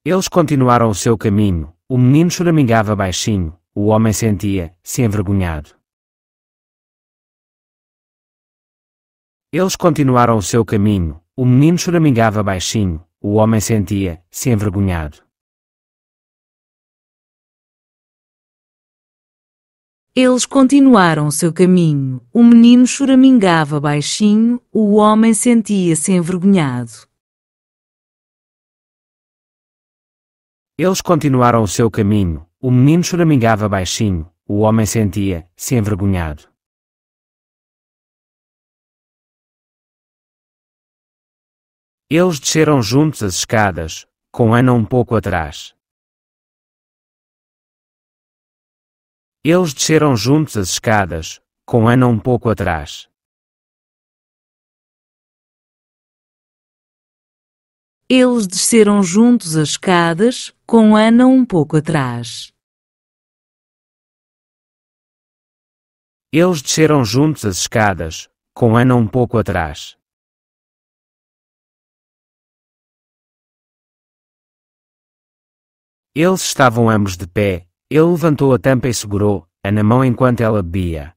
Eles continuaram o seu caminho, o menino choramingava baixinho, o homem sentia-se envergonhado. Eles continuaram o seu caminho, o menino choramingava baixinho, o homem sentia-se envergonhado. Eles continuaram o seu caminho, o menino choramingava baixinho, o homem sentia-se envergonhado. Eles continuaram o seu caminho, o menino choramingava baixinho, o homem sentia-se envergonhado. Eles desceram juntos as escadas, com Ana um pouco atrás. Eles desceram juntos as escadas, com Ana um pouco atrás. Eles desceram juntos as escadas, com Ana um pouco atrás. Eles desceram juntos as escadas, com Ana um pouco atrás. Eles estavam ambos de pé, ele levantou a tampa e segurou-a na mão enquanto ela bebia.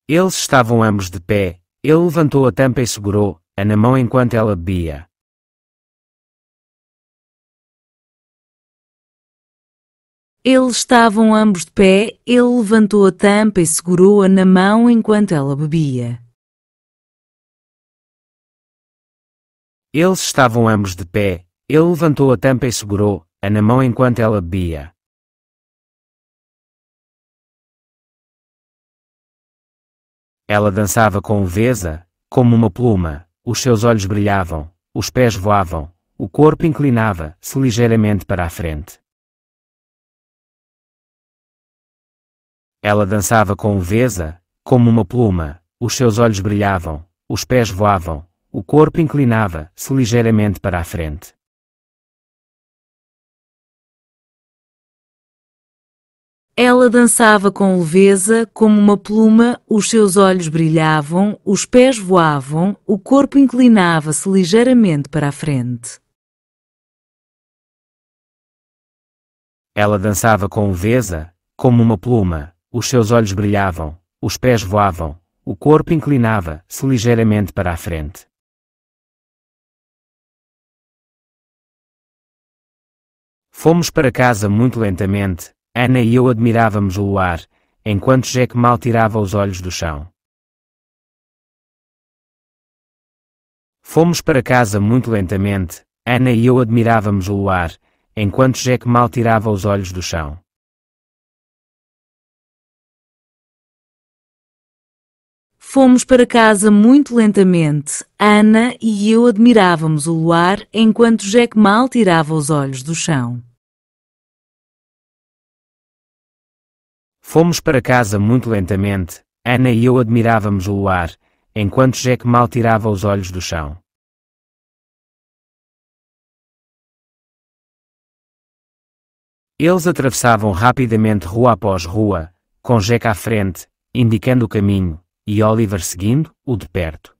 Eles estavam ambos de pé, ele levantou a tampa e segurou-a na mão enquanto ela bebia. Eles estavam ambos de pé, ele levantou a tampa e segurou-a na mão enquanto ela bebia. Eles estavam ambos de pé, ele levantou a tampa e segurou-a na mão enquanto ela bebia. Ela dançava com leveza, como uma pluma, os seus olhos brilhavam, os pés voavam, o corpo inclinava-se ligeiramente para a frente. Ela dançava com leveza, como uma pluma, os seus olhos brilhavam, os pés voavam, o corpo inclinava-se ligeiramente para a frente. Ela dançava com leveza, como uma pluma, os seus olhos brilhavam, os pés voavam, o corpo inclinava-se ligeiramente para a frente. Ela dançava com leveza, como uma pluma, os seus olhos brilhavam, os pés voavam, o corpo inclinava-se ligeiramente para a frente. Fomos para casa muito lentamente, Ana e eu admirávamos o luar, enquanto Jack mal tirava os olhos do chão. Fomos para casa muito lentamente, Ana e eu admirávamos o luar, enquanto Jack mal tirava os olhos do chão. Fomos para casa muito lentamente. Ana e eu admirávamos o luar enquanto Jack mal tirava os olhos do chão. Fomos para casa muito lentamente, Ana e eu admirávamos o luar, enquanto Jack mal tirava os olhos do chão. Eles atravessavam rapidamente rua após rua, com Jack à frente, indicando o caminho, e Oliver seguindo-o de perto.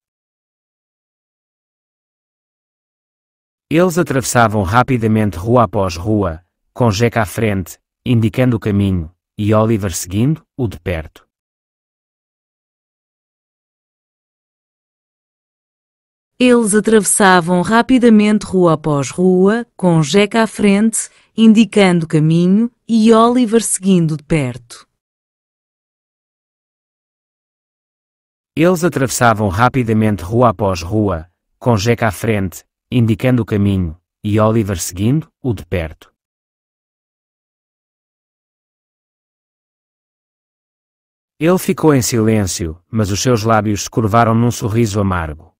Eles atravessavam rapidamente rua após rua, com Jack à frente, indicando o caminho, e Oliver seguindo-o de perto. Eles atravessavam rapidamente rua após rua, com Jack à frente, indicando o caminho, e Oliver seguindo de perto. Eles atravessavam rapidamente rua após rua, com Jack à frente, indicando o caminho, e Oliver seguindo-o de perto. Ele ficou em silêncio, mas os seus lábios se curvaram num sorriso amargo.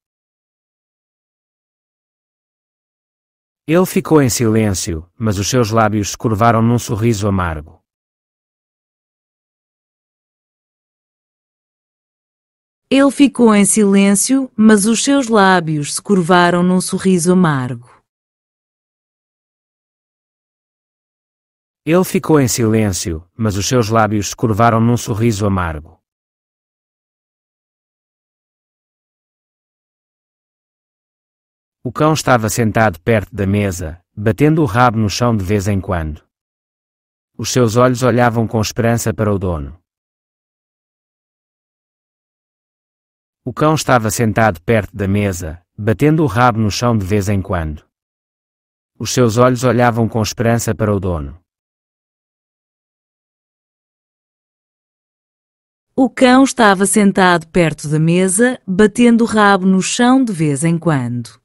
Ele ficou em silêncio, mas os seus lábios se curvaram num sorriso amargo. Ele ficou em silêncio, mas os seus lábios se curvaram num sorriso amargo. Ele ficou em silêncio, mas os seus lábios se curvaram num sorriso amargo. O cão estava sentado perto da mesa, batendo o rabo no chão de vez em quando. Os seus olhos olhavam com esperança para o dono. O cão estava sentado perto da mesa, batendo o rabo no chão de vez em quando. Os seus olhos olhavam com esperança para o dono. O cão estava sentado perto da mesa, batendo o rabo no chão de vez em quando.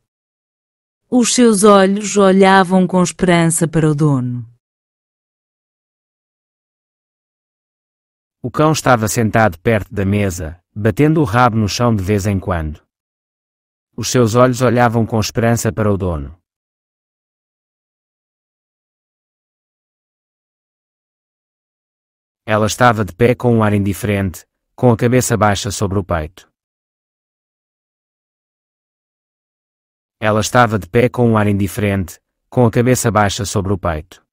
Os seus olhos olhavam com esperança para o dono. O cão estava sentado perto da mesa, batendo o rabo no chão de vez em quando. Os seus olhos olhavam com esperança para o dono. Ela estava de pé com um ar indiferente, com a cabeça baixa sobre o peito. Ela estava de pé com um ar indiferente, com a cabeça baixa sobre o peito.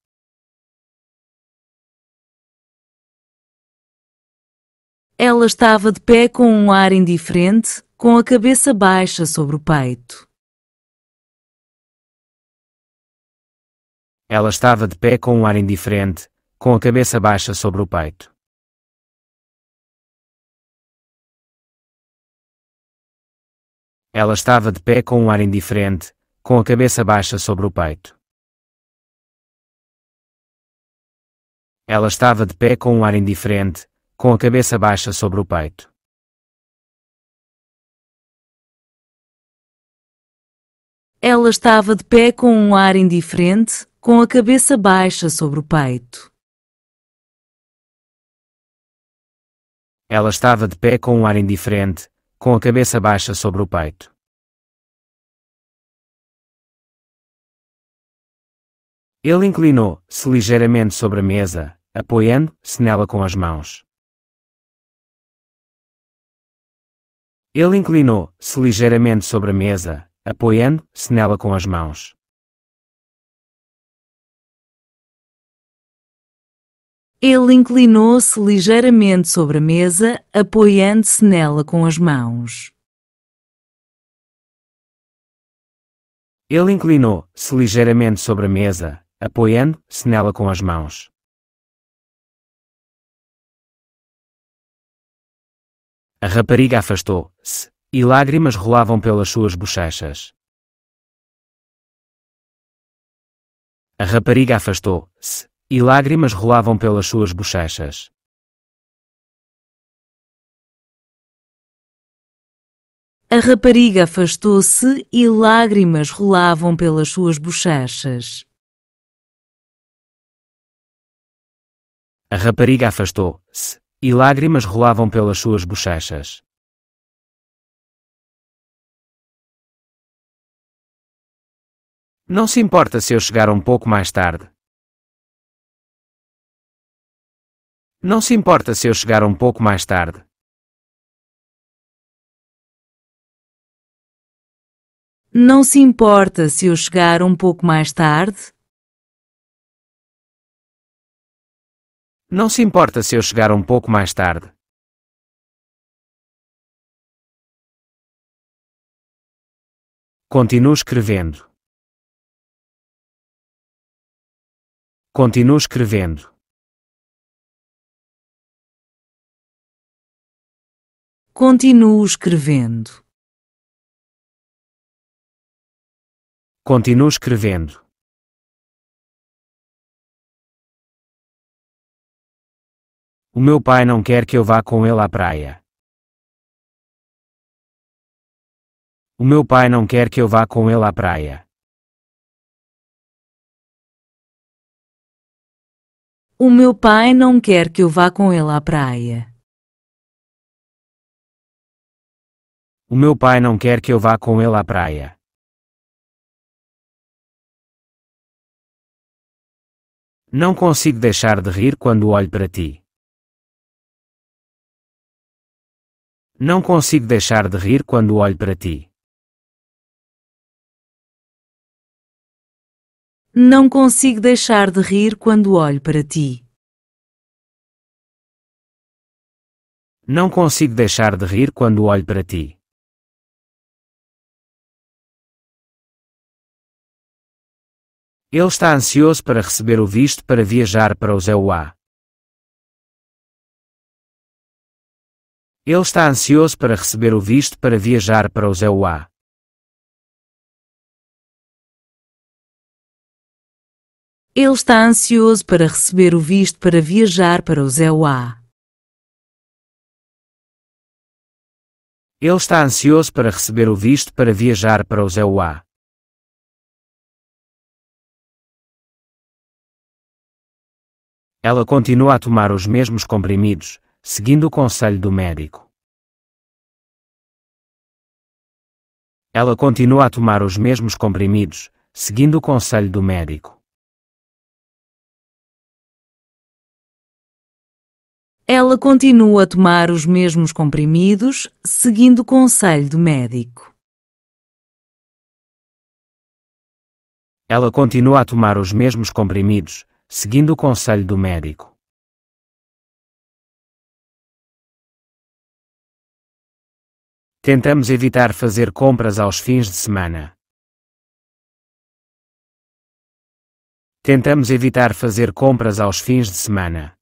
Ela estava de pé com um ar indiferente, com a cabeça baixa sobre o peito. Ela estava de pé com um ar indiferente, com a cabeça baixa sobre o peito. Ela estava de pé com um ar indiferente, com a cabeça baixa sobre o peito. Ela estava de pé com um ar indiferente, com a cabeça baixa sobre o peito. Ela estava de pé com um ar indiferente, com a cabeça baixa sobre o peito. Ela estava de pé com um ar indiferente, com a cabeça baixa sobre o peito. Ele inclinou-se ligeiramente sobre a mesa, apoiando-se nela com as mãos. Ele inclinou-se ligeiramente sobre a mesa, apoiando-se nela com as mãos. Ele inclinou-se ligeiramente sobre a mesa, apoiando-se nela com as mãos. Ele inclinou-se ligeiramente sobre a mesa, apoiando-se nela com as mãos. A rapariga afastou-se, e lágrimas rolavam pelas suas bochechas. A rapariga afastou-se, e lágrimas rolavam pelas suas bochechas. A rapariga afastou-se e lágrimas rolavam pelas suas bochechas. A rapariga afastou-se, e lágrimas rolavam pelas suas bochechas. Não se importa se eu chegar um pouco mais tarde. Não se importa se eu chegar um pouco mais tarde. Não se importa se eu chegar um pouco mais tarde? Não se importa se eu chegar um pouco mais tarde. Continuo escrevendo. Continuo escrevendo. Continuo escrevendo. Continuo escrevendo. O meu pai não quer que eu vá com ele à praia. O meu pai não quer que eu vá com ele à praia. O meu pai não quer que eu vá com ele à praia. O meu pai não quer que eu vá com ele à praia. Não consigo deixar de rir quando olho para ti. Não consigo deixar de rir quando olho para ti. Não consigo deixar de rir quando olho para ti. Não consigo deixar de rir quando olho para ti. Ele está ansioso para receber o visto para viajar para os EUA. Ele está ansioso para receber o visto para viajar para os EUA. Ele está ansioso para receber o visto para viajar para os EUA. Ele está ansioso para receber o visto para viajar para os EUA. Ela continua a tomar os mesmos comprimidos, seguindo o conselho do médico. Ela continua a tomar os mesmos comprimidos, seguindo o conselho do médico. Ela continua a tomar os mesmos comprimidos, seguindo o conselho do médico. Ela continua a tomar os mesmos comprimidos, seguindo o conselho do médico. Tentamos evitar fazer compras aos fins de semana. Tentamos evitar fazer compras aos fins de semana.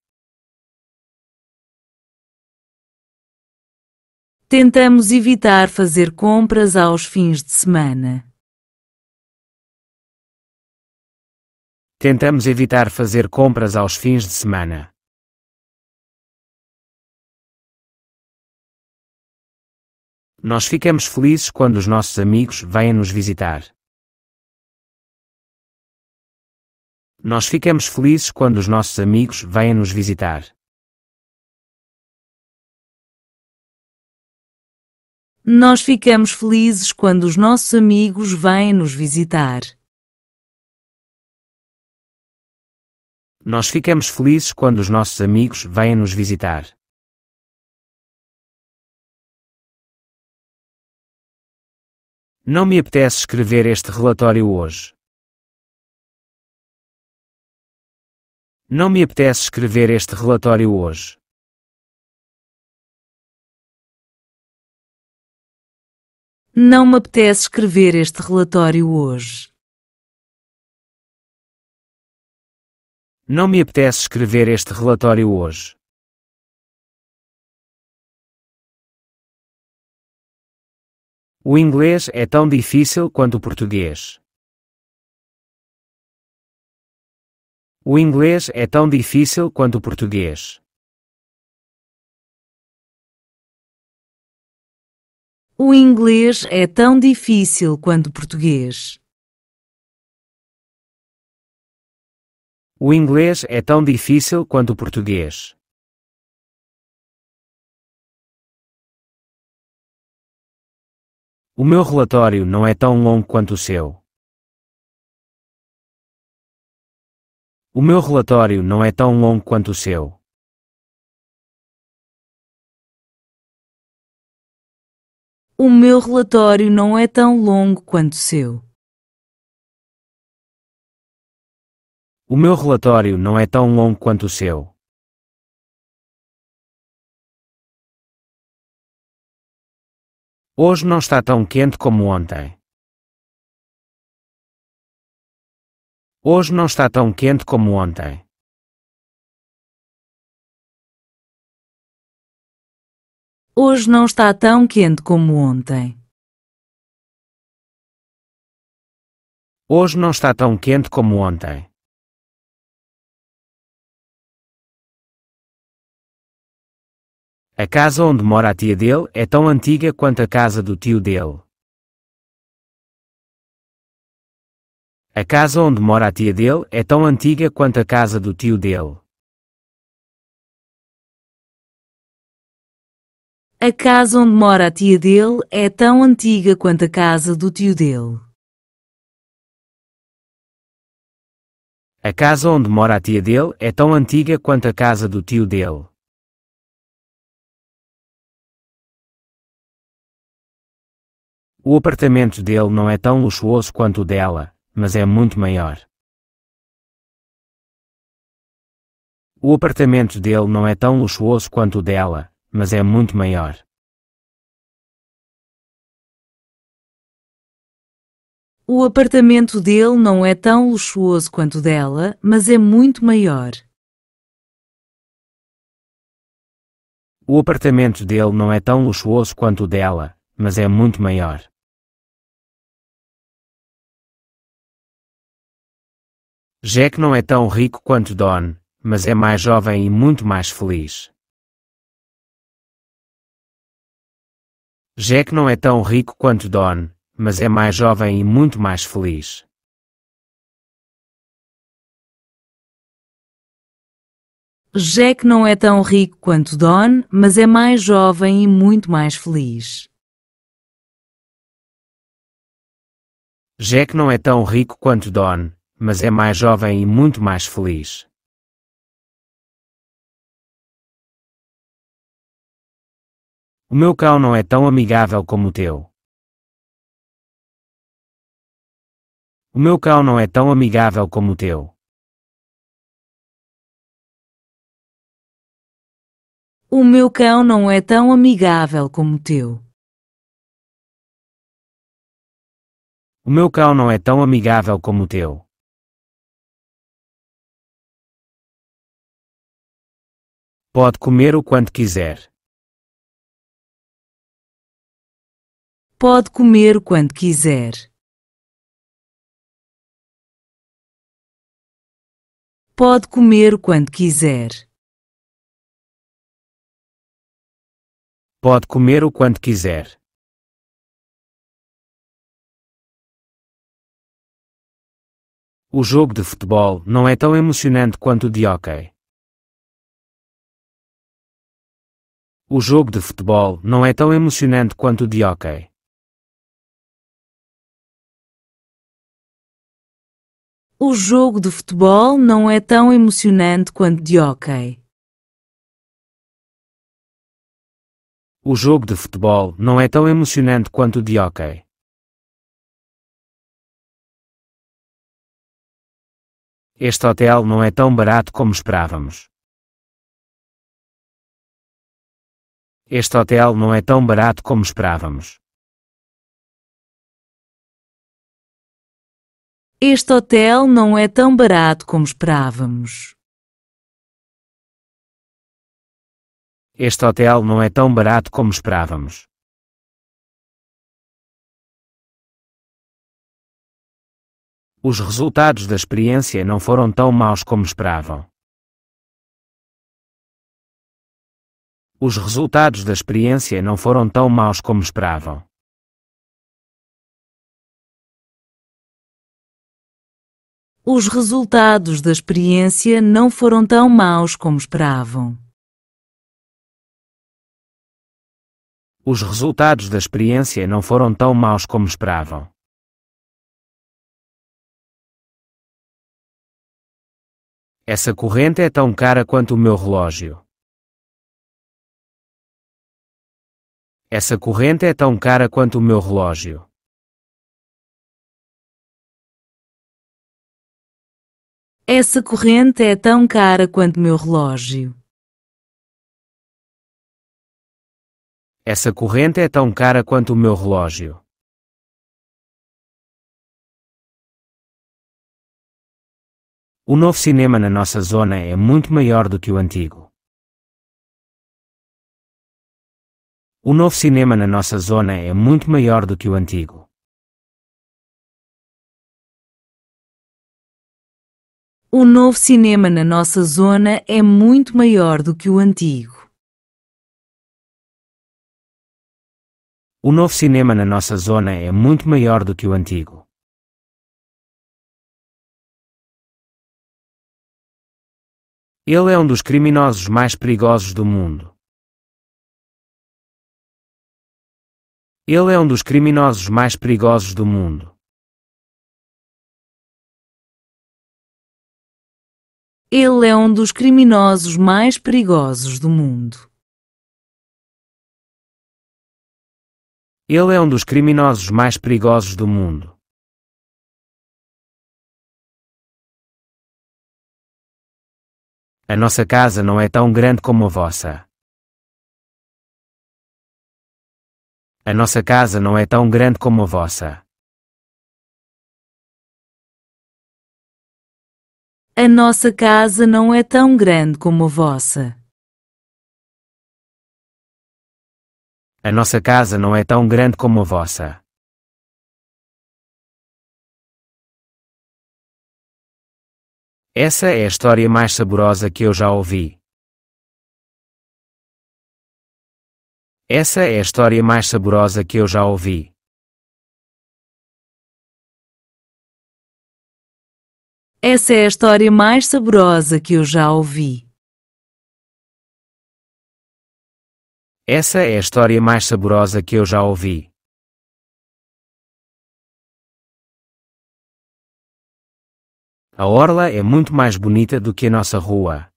Tentamos evitar fazer compras aos fins de semana. Tentamos evitar fazer compras aos fins de semana. Nós ficamos felizes quando os nossos amigos vêm nos visitar. Nós ficamos felizes quando os nossos amigos vêm nos visitar. Nós ficamos felizes quando os nossos amigos vêm nos visitar. Nós ficamos felizes quando os nossos amigos vêm nos visitar. Não me apetece escrever este relatório hoje. Não me apetece escrever este relatório hoje. Não me apetece escrever este relatório hoje. Não me apetece escrever este relatório hoje. O inglês é tão difícil quanto o português. O inglês é tão difícil quanto o português. O inglês é tão difícil quanto o português. O inglês é tão difícil quanto o português. O meu relatório não é tão longo quanto o seu. O meu relatório não é tão longo quanto o seu. O meu relatório não é tão longo quanto o seu. O meu relatório não é tão longo quanto o seu. Hoje não está tão quente como ontem. Hoje não está tão quente como ontem. Hoje não está tão quente como ontem. Hoje não está tão quente como ontem. A casa onde mora a tia dele é tão antiga quanto a casa do tio dele. A casa onde mora a tia dele é tão antiga quanto a casa do tio dele. A casa onde mora a tia dele é tão antiga quanto a casa do tio dele. A casa onde mora a tia dele é tão antiga quanto a casa do tio dele. O apartamento dele não é tão luxuoso quanto o dela, mas é muito maior. O apartamento dele não é tão luxuoso quanto o dela, mas é muito maior. O apartamento dele não é tão luxuoso quanto o dela, mas é muito maior. O apartamento dele não é tão luxuoso quanto o dela, mas é muito maior. Jack não é tão rico quanto Don, mas é mais jovem e muito mais feliz. Jack não é tão rico quanto Don, mas é mais jovem e muito mais feliz. Jack não é tão rico quanto Don, mas é mais jovem e muito mais feliz. Jack não é tão rico quanto Don, mas é mais jovem e muito mais feliz. O meu cão não é tão amigável como o teu. O meu cão não é tão amigável como o teu. O meu cão não é tão amigável como o teu. O meu cão não é tão amigável como o teu. Pode comer o quanto quiser. Pode comer o quanto quiser. Pode comer o quanto quiser. Pode comer o quanto quiser. O jogo de futebol não é tão emocionante quanto o de hóquei. O jogo de futebol não é tão emocionante quanto o de hóquei. O jogo de futebol não é tão emocionante quanto de hóquei. O jogo de futebol não é tão emocionante quanto o de hóquei. Este hotel não é tão barato como esperávamos. Este hotel não é tão barato como esperávamos. Este hotel não é tão barato como esperávamos. Este hotel não é tão barato como esperávamos. Os resultados da experiência não foram tão maus como esperavam. Os resultados da experiência não foram tão maus como esperavam. Os resultados da experiência não foram tão maus como esperavam. Os resultados da experiência não foram tão maus como esperavam. Essa corrente é tão cara quanto o meu relógio. Essa corrente é tão cara quanto o meu relógio. Essa corrente é tão cara quanto meu relógio. Essa corrente é tão cara quanto o meu relógio. O novo cinema na nossa zona é muito maior do que o antigo. O novo cinema na nossa zona é muito maior do que o antigo. O novo cinema na nossa zona é muito maior do que o antigo. O novo cinema na nossa zona é muito maior do que o antigo. Ele é um dos criminosos mais perigosos do mundo. Ele é um dos criminosos mais perigosos do mundo. Ele é um dos criminosos mais perigosos do mundo. Ele é um dos criminosos mais perigosos do mundo. A nossa casa não é tão grande como a vossa. A nossa casa não é tão grande como a vossa. A nossa casa não é tão grande como a vossa. A nossa casa não é tão grande como a vossa. Essa é a história mais saborosa que eu já ouvi. Essa é a história mais saborosa que eu já ouvi. Essa é a história mais saborosa que eu já ouvi. Essa é a história mais saborosa que eu já ouvi. A orla é muito mais bonita do que a nossa rua.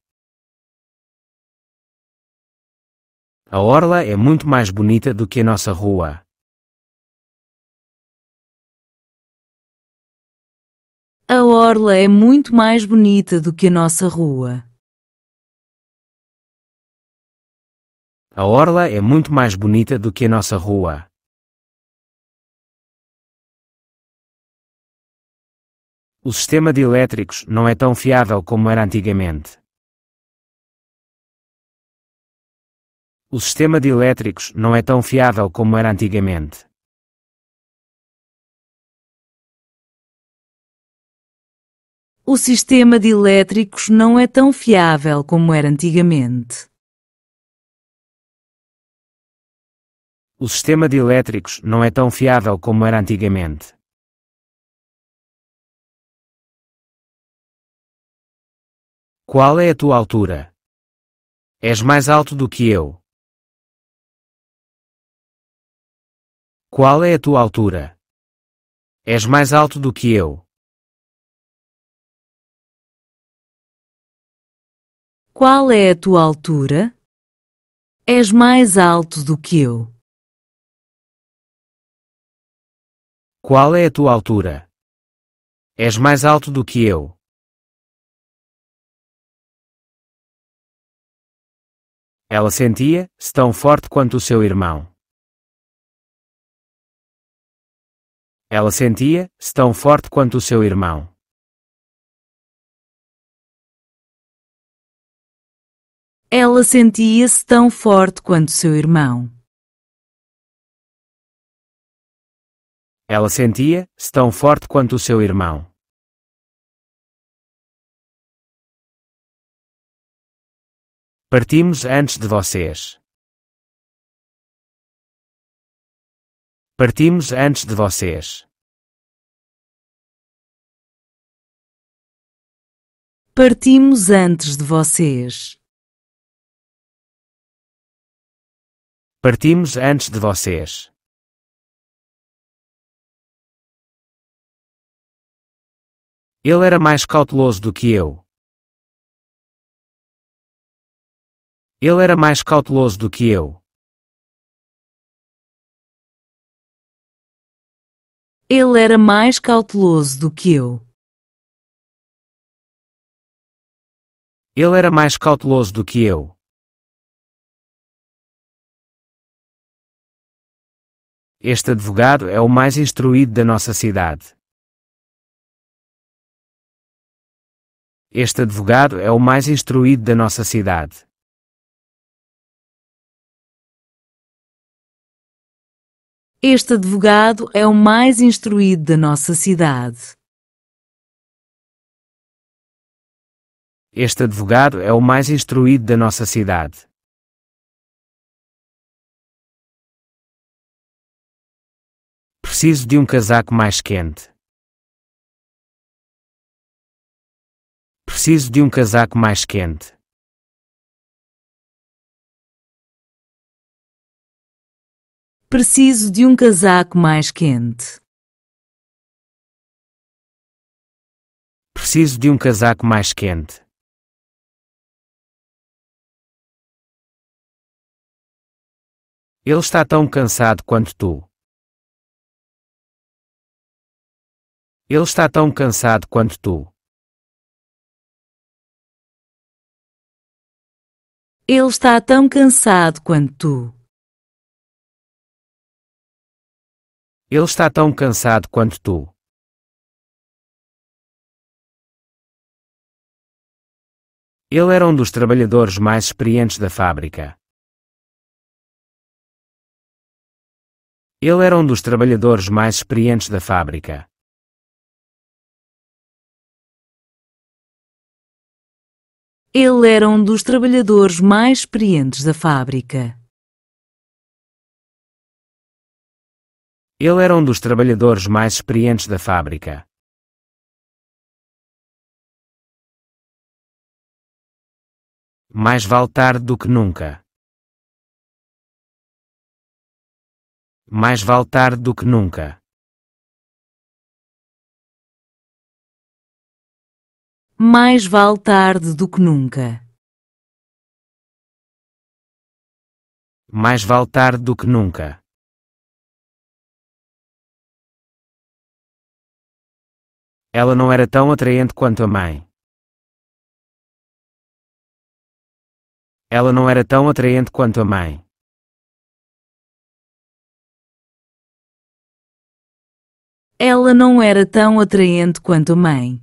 A orla é muito mais bonita do que a nossa rua. A orla é muito mais bonita do que a nossa rua. A orla é muito mais bonita do que a nossa rua. O sistema de elétricos não é tão fiável como era antigamente. O sistema de elétricos não é tão fiável como era antigamente. O sistema de elétricos não é tão fiável como era antigamente. O sistema de elétricos não é tão fiável como era antigamente. Qual é a tua altura? És mais alto do que eu. Qual é a tua altura? És mais alto do que eu. Qual é a tua altura? És mais alto do que eu. Qual é a tua altura? És mais alto do que eu. Ela sentia-se tão forte quanto o seu irmão. Ela sentia-se tão forte quanto o seu irmão. Ela sentia-se tão forte quanto seu irmão. Ela sentia-se tão forte quanto o seu irmão. Partimos antes de vocês. Partimos antes de vocês. Partimos antes de vocês. Partimos antes de vocês. Ele era mais cauteloso do que eu. Ele era mais cauteloso do que eu. Ele era mais cauteloso do que eu. Ele era mais cauteloso do que eu. Este advogado é o mais instruído da nossa cidade. Este advogado é o mais instruído da nossa cidade. Este advogado é o mais instruído da nossa cidade. Este advogado é o mais instruído da nossa cidade. Preciso de um casaco mais quente. Preciso de um casaco mais quente. Preciso de um casaco mais quente. Preciso de um casaco mais quente. Ele está tão cansado quanto tu. Ele está tão cansado quanto tu. Ele está tão cansado quanto tu. Ele está tão cansado quanto tu. Ele era um dos trabalhadores mais experientes da fábrica. Ele era um dos trabalhadores mais experientes da fábrica. Ele era um dos trabalhadores mais experientes da fábrica. Ele era um dos trabalhadores mais experientes da fábrica. Mais vale tarde do que nunca. Mais vale tarde do que nunca. Mais vale tarde do que nunca. Mais vale tarde do que nunca. Ela não era tão atraente quanto a mãe. Ela não era tão atraente quanto a mãe. Ela não era tão atraente quanto a mãe.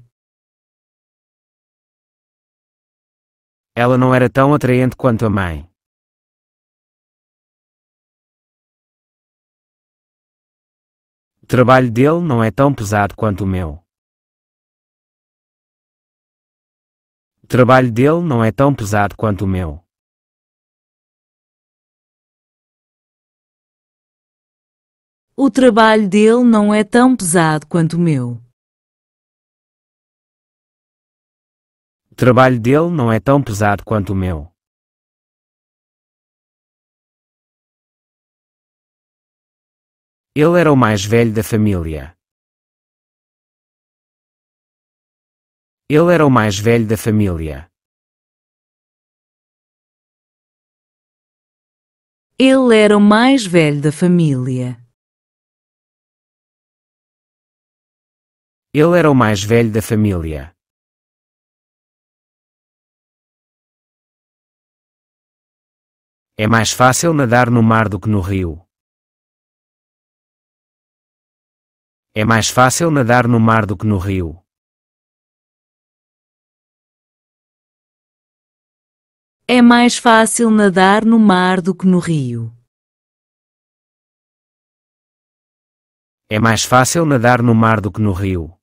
Ela não era tão atraente quanto a mãe. O trabalho dele não é tão pesado quanto o meu. O trabalho dele não é tão pesado quanto o meu. O trabalho dele não é tão pesado quanto o meu. O trabalho dele não é tão pesado quanto o meu. Ele era o mais velho da família. Ele era o mais velho da família. Ele era o mais velho da família. Ele era o mais velho da família. É mais fácil nadar no mar do que no rio. É mais fácil nadar no mar do que no rio. É mais fácil nadar no mar do que no rio. É mais fácil nadar no mar do que no rio. É mais fácil nadar no mar do que no rio.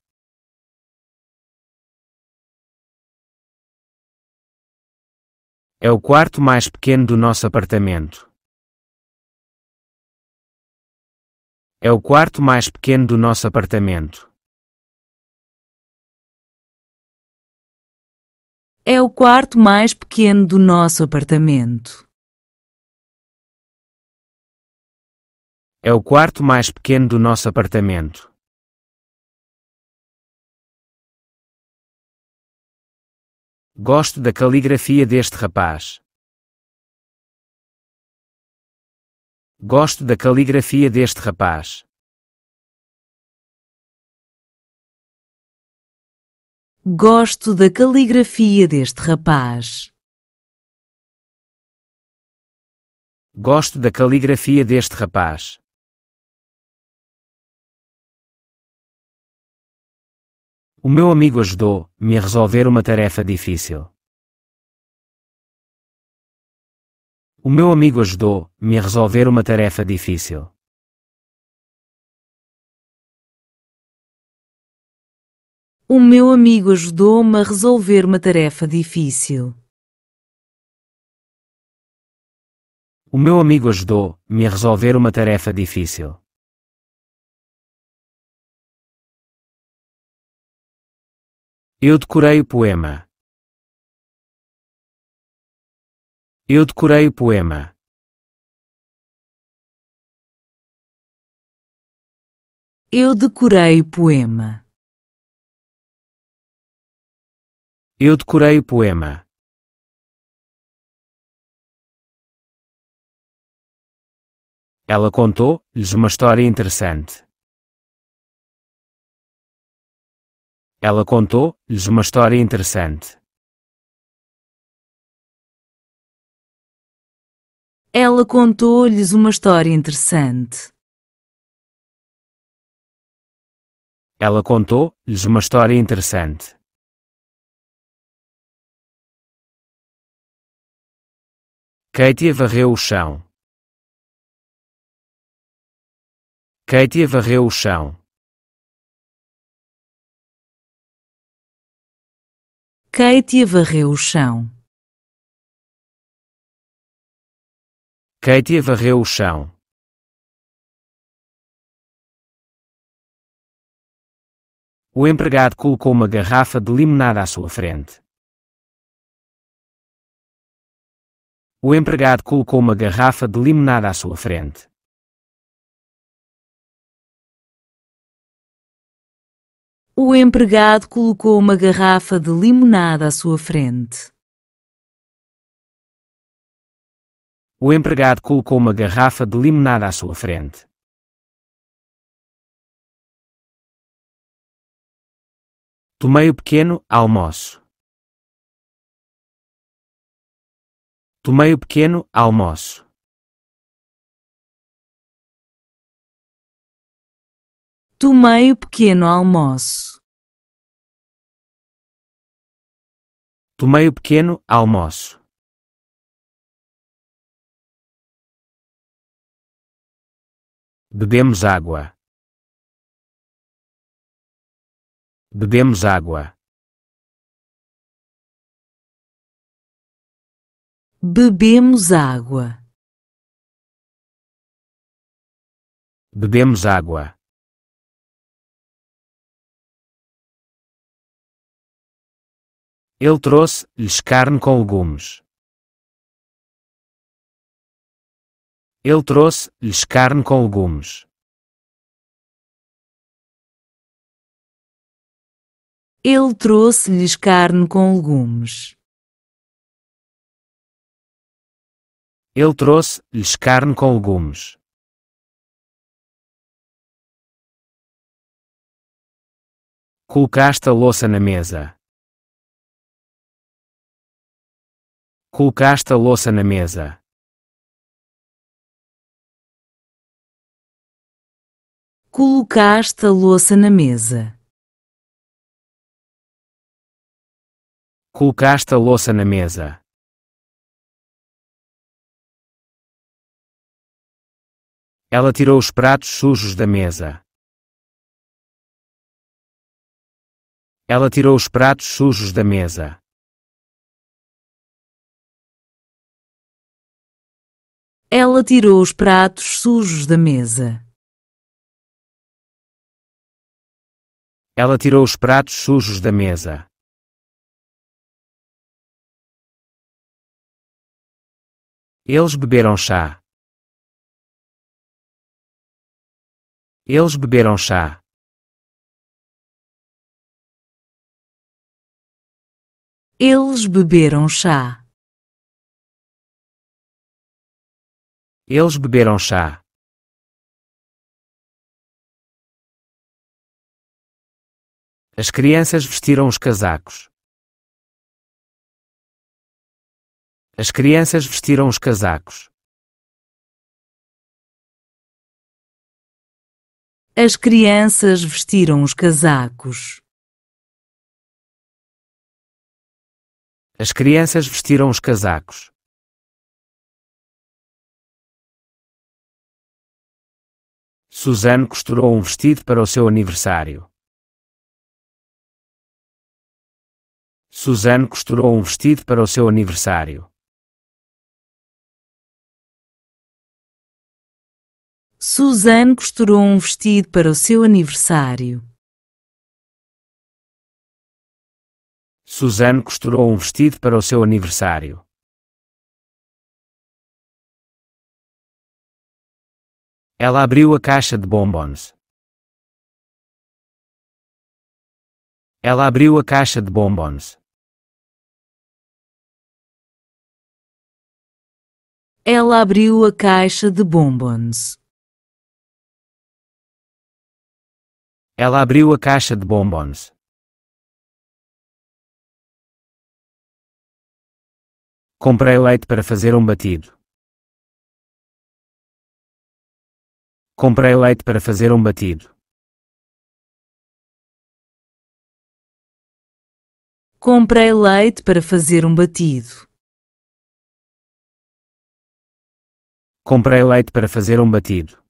É o quarto mais pequeno do nosso apartamento. É o quarto mais pequeno do nosso apartamento. É o quarto mais pequeno do nosso apartamento. É o quarto mais pequeno do nosso apartamento. Gosto da caligrafia deste rapaz. Gosto da caligrafia deste rapaz. Gosto da caligrafia deste rapaz. Gosto da caligrafia deste rapaz. O meu amigo ajudou-me a resolver uma tarefa difícil. O meu amigo ajudou-me a resolver uma tarefa difícil. O meu amigo ajudou-me a resolver uma tarefa difícil. O meu amigo ajudou-me a resolver uma tarefa difícil. Eu decorei o poema. Eu decorei o poema. Eu decorei o poema. Eu decorei o poema. Ela contou-lhes uma história interessante. Ela contou-lhes uma história interessante. Ela contou-lhes uma história interessante. Ela contou-lhes uma história interessante. Katie varreu o chão. Katie varreu o chão. Katie varreu o chão. Katie varreu o chão. O empregado colocou uma garrafa de limonada à sua frente. O empregado colocou uma garrafa de limonada à sua frente. O empregado colocou uma garrafa de limonada à sua frente. O empregado colocou uma garrafa de limonada à sua frente. Tomei o pequeno almoço. Tomei o pequeno almoço. Tomei o pequeno almoço. Tomei o pequeno almoço. Bebemos água. Bebemos água. Bebemos água. Bebemos água. Ele trouxe-lhes carne com legumes. Ele trouxe-lhes carne com legumes. Ele trouxe-lhes carne com legumes. Ele trouxe-lhes carne com legumes. Colocaste a louça na mesa. Colocaste a louça na mesa. Colocaste a louça na mesa. Colocaste a louça na mesa. Ela tirou os pratos sujos da mesa. Ela tirou os pratos sujos da mesa. Ela tirou os pratos sujos da mesa. Ela tirou os pratos sujos da mesa. Eles beberam chá. Eles beberam chá. Eles beberam chá. Eles beberam chá. As crianças vestiram os casacos. As crianças vestiram os casacos. As crianças vestiram os casacos. As crianças vestiram os casacos. Suzanne costurou um vestido para o seu aniversário. Suzanne costurou um vestido para o seu aniversário. Suzanne costurou um vestido para o seu aniversário. Suzanne costurou um vestido para o seu aniversário. Ela abriu a caixa de bombons. Ela abriu a caixa de bombons. Ela abriu a caixa de bombons. Ela abriu a caixa de bombons. Comprei leite para fazer um batido. Comprei leite para fazer um batido. Comprei leite para fazer um batido. Comprei leite para fazer um batido.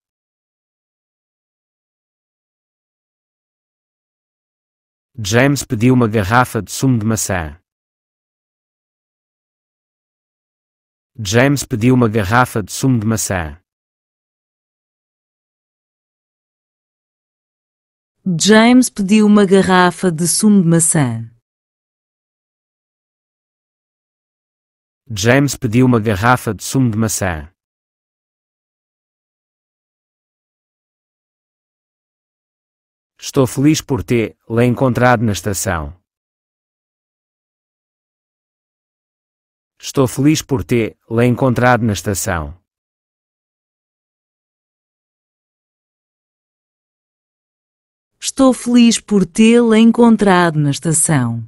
James pediu uma garrafa de sumo de maçã. James pediu uma garrafa de sumo de maçã. James pediu uma garrafa de sumo de maçã. James pediu uma garrafa de sumo de maçã. Estou feliz por tê-la encontrado na estação. Estou feliz por tê-la encontrado na estação. Estou feliz por tê-la encontrado na estação.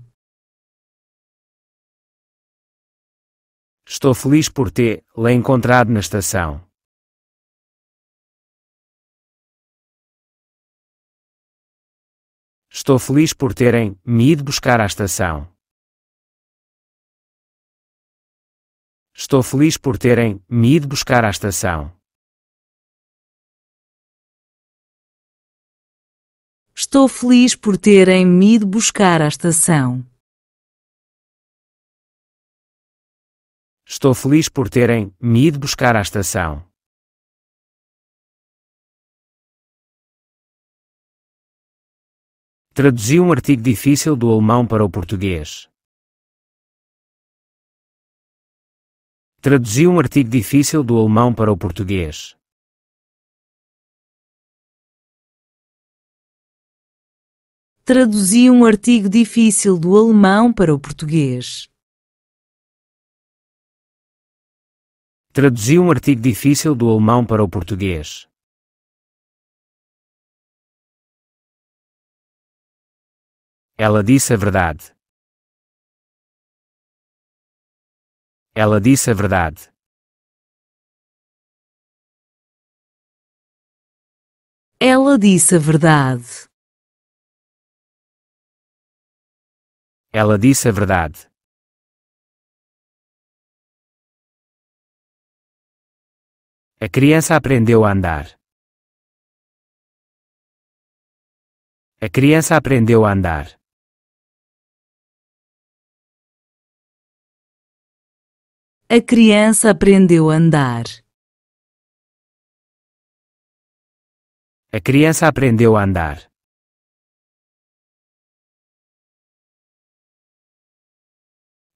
Estou feliz por tê-la encontrado na estação. Estou feliz por terem me ido buscar à estação. Estou feliz por terem me ido buscar à estação. Estou feliz por terem me ido buscar à estação. Estou feliz por terem me ido buscar à estação. Traduzi um artigo difícil do alemão para o português. Traduzi um artigo difícil do alemão para o português. Traduzi um artigo difícil do alemão para o português. Traduzi um artigo difícil do alemão para o português. Ela disse a verdade. Ela disse a verdade. Ela disse a verdade. Ela disse a verdade. A criança aprendeu a andar. A criança aprendeu a andar. A criança aprendeu a andar. A criança aprendeu a andar.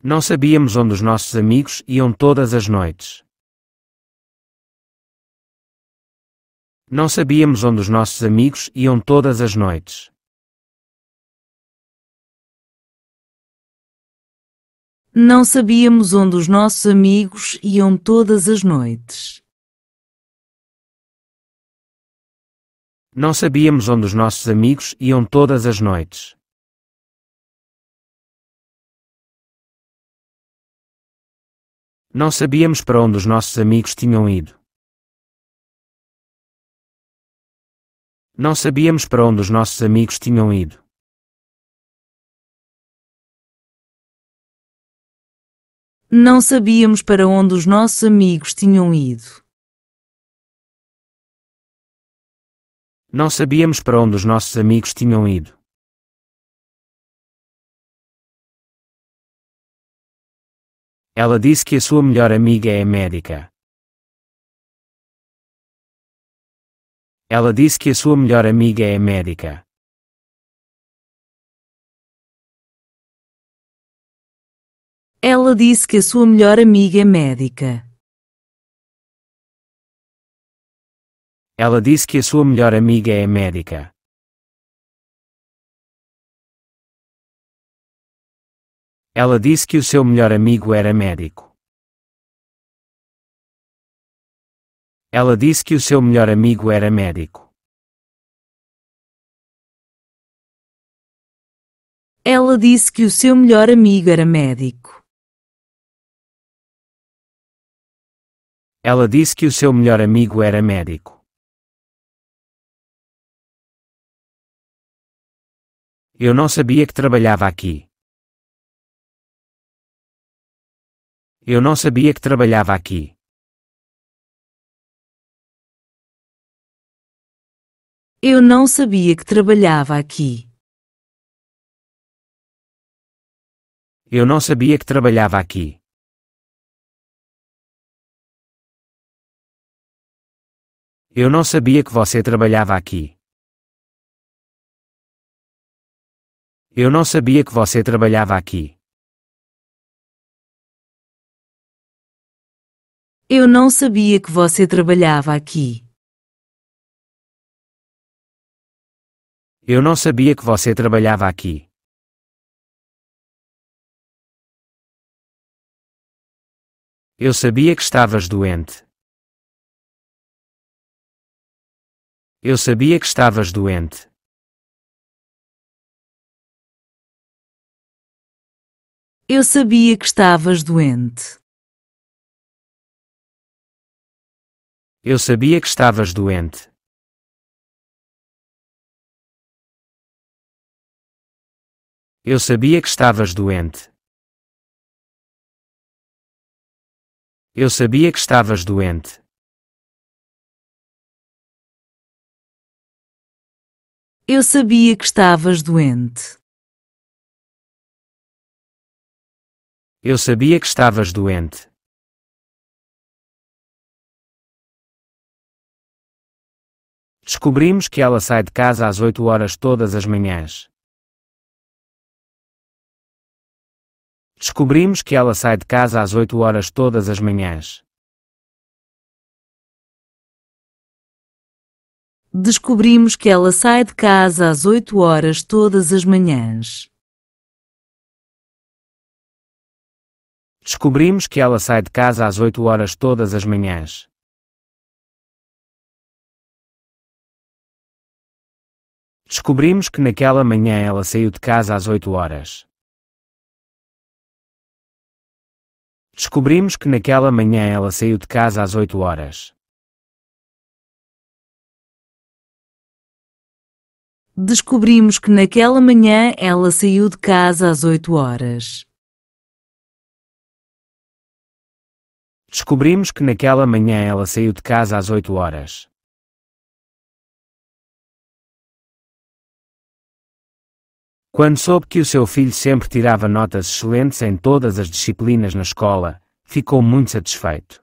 Não sabíamos onde os nossos amigos iam todas as noites. Não sabíamos onde os nossos amigos iam todas as noites. Não sabíamos onde os nossos amigos iam todas as noites. Não sabíamos onde os nossos amigos iam todas as noites. Não sabíamos para onde os nossos amigos tinham ido. Não sabíamos para onde os nossos amigos tinham ido. Não sabíamos para onde os nossos amigos tinham ido. Não sabíamos para onde os nossos amigos tinham ido. Ela disse que a sua melhor amiga é médica. Ela disse que a sua melhor amiga é médica. Ela disse que a sua melhor amiga é médica. Ela disse que a sua melhor amiga é médica. Ela disse que o seu melhor amigo era médico. Ela disse que o seu melhor amigo era médico. Ela disse que o seu melhor amigo era médico. Ela disse que o seu melhor amigo era médico. Eu não sabia que trabalhava aqui. Eu não sabia que trabalhava aqui. Eu não sabia que trabalhava aqui. Eu não sabia que trabalhava aqui. Eu não sabia que você trabalhava aqui. Eu não sabia que você trabalhava aqui. Eu não sabia que você trabalhava aqui. Eu não sabia que você trabalhava aqui. Eu sabia que estavas doente. Eu sabia que estavas doente. Eu sabia que estavas doente. Eu sabia que estavas doente. Eu sabia que estavas doente. Eu sabia que estavas doente. Eu sabia que estavas doente. Eu sabia que estavas doente. Descobrimos que ela sai de casa às 8 horas todas as manhãs. Descobrimos que ela sai de casa às 8 horas todas as manhãs. Descobrimos que ela sai de casa às 8 horas todas as manhãs. Descobrimos que ela sai de casa às 8 horas todas as manhãs. Descobrimos que naquela manhã ela saiu de casa às 8 horas. Descobrimos que naquela manhã ela saiu de casa às 8 horas. Descobrimos que naquela manhã ela saiu de casa às 8 horas. Descobrimos que naquela manhã ela saiu de casa às 8 horas. Quando soube que o seu filho sempre tirava notas excelentes em todas as disciplinas na escola, ficou muito satisfeito.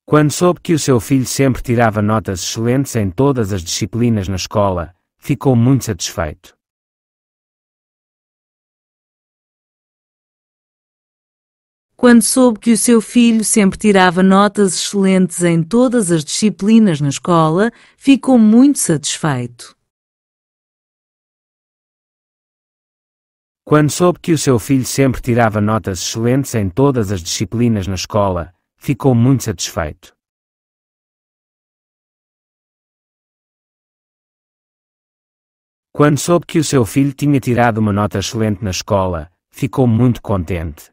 Quando soube que o seu filho sempre tirava notas excelentes em todas as disciplinas na escola, ficou muito satisfeito. Quando soube que o seu filho sempre tirava notas excelentes em todas as disciplinas na escola, ficou muito satisfeito. Quando soube que o seu filho sempre tirava notas excelentes em todas as disciplinas na escola, ficou muito satisfeito. Quando soube que o seu filho tinha tirado uma nota excelente na escola, ficou muito contente.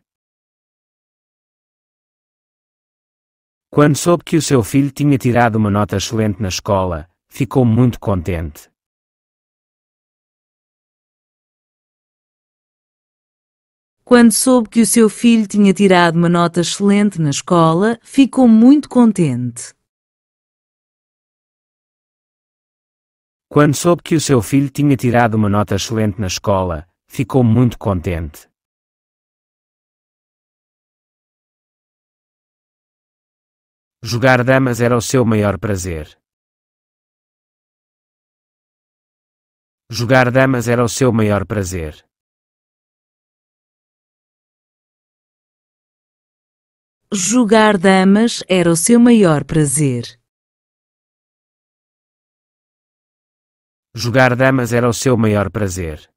Quando soube que o seu filho tinha tirado uma nota excelente na escola, ficou muito contente. Quando soube que o seu filho tinha tirado uma nota excelente na escola, ficou muito contente. Quando soube que o seu filho tinha tirado uma nota excelente na escola, ficou muito contente. Jogar damas era o seu maior prazer. Jogar damas era o seu maior prazer. Jogar damas era o seu maior prazer. Jogar damas era o seu maior prazer.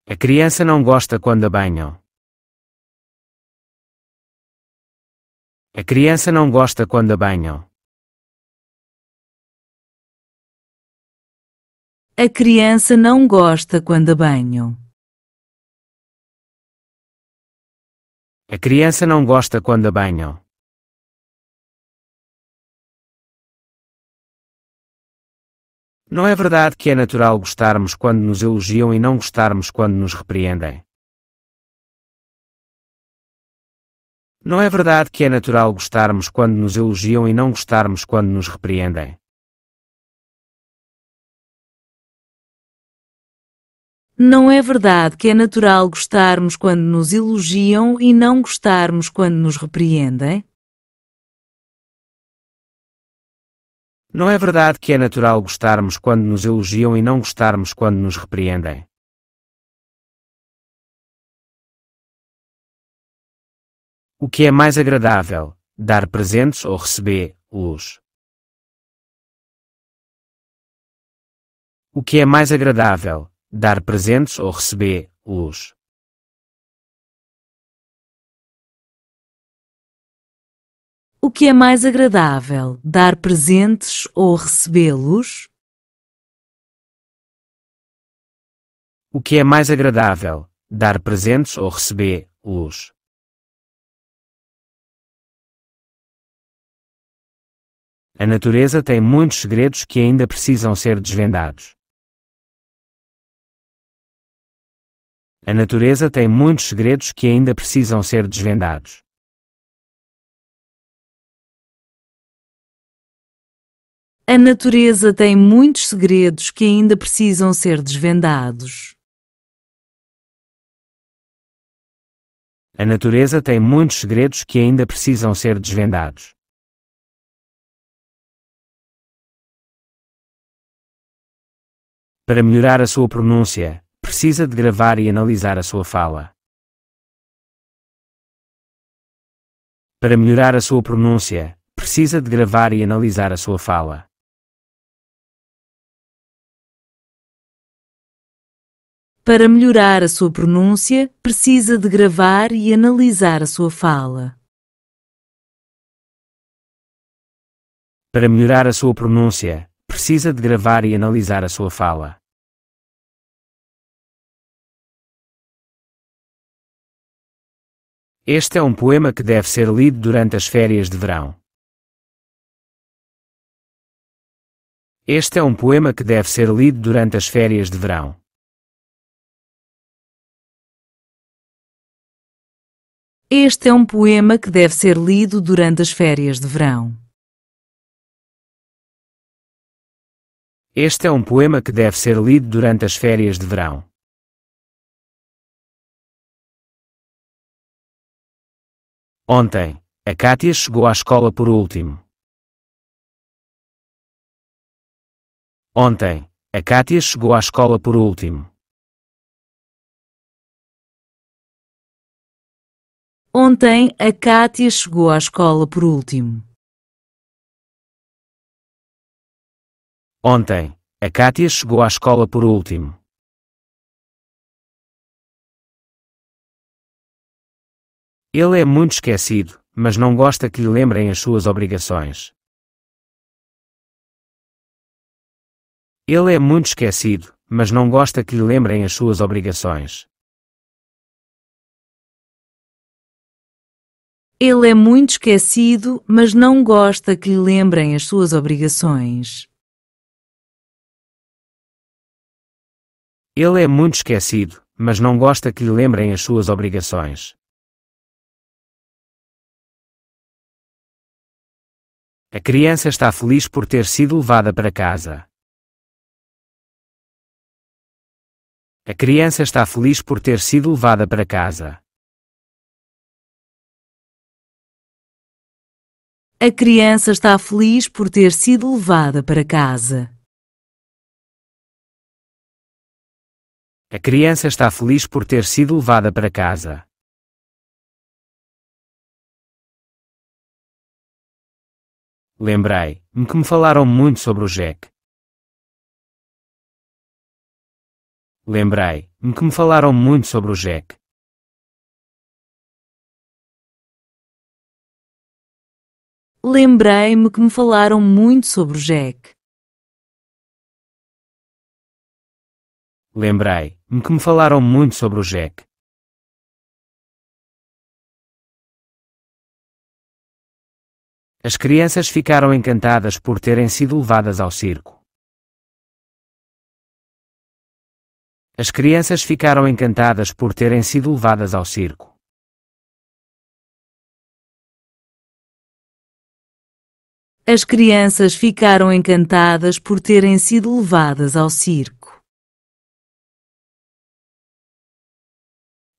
A criança não gosta quando a banham. A criança não gosta quando a banham. A criança não gosta quando a banham. A criança não gosta quando a banham. Não é verdade que é natural gostarmos quando nos elogiam e não gostarmos quando nos repreendem? Não é verdade que é natural gostarmos quando nos elogiam e não gostarmos quando nos repreendem? Não é verdade que é natural gostarmos quando nos elogiam e não gostarmos quando nos repreendem? Não é verdade que é natural gostarmos quando nos elogiam e não gostarmos quando nos repreendem? O que é mais agradável, dar presentes ou recebê-los? O que é mais agradável, dar presentes ou recebê-los? O que é mais agradável, dar presentes ou recebê-los? O que é mais agradável, dar presentes ou recebê-los? A natureza tem muitos segredos que ainda precisam ser desvendados. A natureza tem muitos segredos que ainda precisam ser desvendados. A natureza tem muitos segredos que ainda precisam ser desvendados. A natureza tem muitos segredos que ainda precisam ser desvendados. Para melhorar a sua pronúncia, precisa de gravar e analisar a sua fala. Para melhorar a sua pronúncia, precisa de gravar e analisar a sua fala. Para melhorar a sua pronúncia, precisa de gravar e analisar a sua fala. Para melhorar a sua pronúncia, precisa de gravar e analisar a sua fala. Este é um poema que deve ser lido durante as férias de verão. Este é um poema que deve ser lido durante as férias de verão. Este é um poema que deve ser lido durante as férias de verão. Este é um poema que deve ser lido durante as férias de verão. Ontem, a Kátia chegou à escola por último. Ontem, a Kátia chegou à escola por último. Ontem, a Kátia chegou à escola por último. Ontem, a Kátia chegou à escola por último. Ele é muito esquecido, mas não gosta que lhe lembrem as suas obrigações. Ele é muito esquecido, mas não gosta que lhe lembrem as suas obrigações. Ele é muito esquecido, mas não gosta que lhe lembrem as suas obrigações. Ele é muito esquecido, mas não gosta que lhe lembrem as suas obrigações. A criança está feliz por ter sido levada para casa. A criança está feliz por ter sido levada para casa. A criança está feliz por ter sido levada para casa. A criança está feliz por ter sido levada para casa. Lembrei-me que me falaram muito sobre o Jack. Lembrei-me que me falaram muito sobre o Jack. Lembrei-me que me falaram muito sobre o Jack. Lembrei-me que me falaram muito sobre o Jack. As crianças ficaram encantadas por terem sido levadas ao circo. As crianças ficaram encantadas por terem sido levadas ao circo. As crianças ficaram encantadas por terem sido levadas ao circo.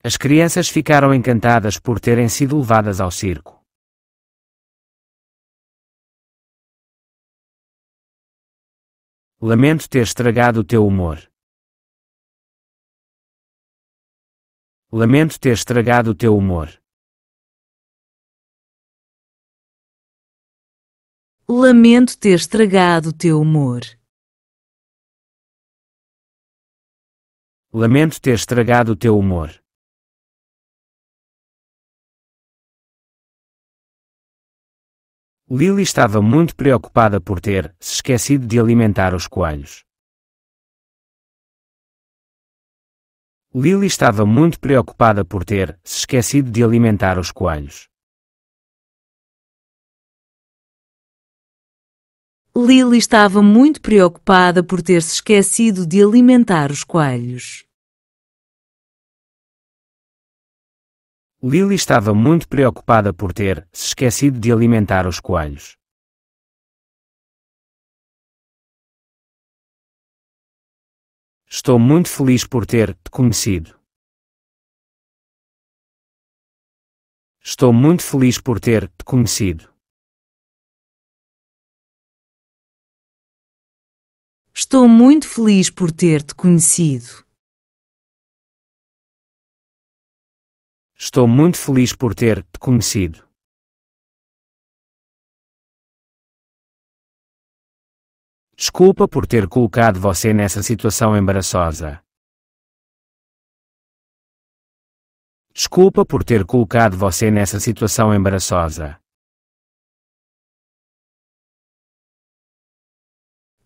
As crianças ficaram encantadas por terem sido levadas ao circo. Lamento ter estragado o teu humor. Lamento ter estragado o teu humor. Lamento ter estragado o teu humor. Lamento ter estragado o teu humor. Lily estava muito preocupada por ter se esquecido de alimentar os coelhos. Lily estava muito preocupada por ter se esquecido de alimentar os coelhos. Lily estava muito preocupada por ter se esquecido de alimentar os coelhos. Lily estava muito preocupada por ter se esquecido de alimentar os coelhos. Estou muito feliz por ter te conhecido. Estou muito feliz por ter te conhecido. Estou muito feliz por ter-te conhecido. Estou muito feliz por ter te conhecido. Desculpa por ter colocado você nessa situação embaraçosa. Desculpa por ter colocado você nessa situação embaraçosa.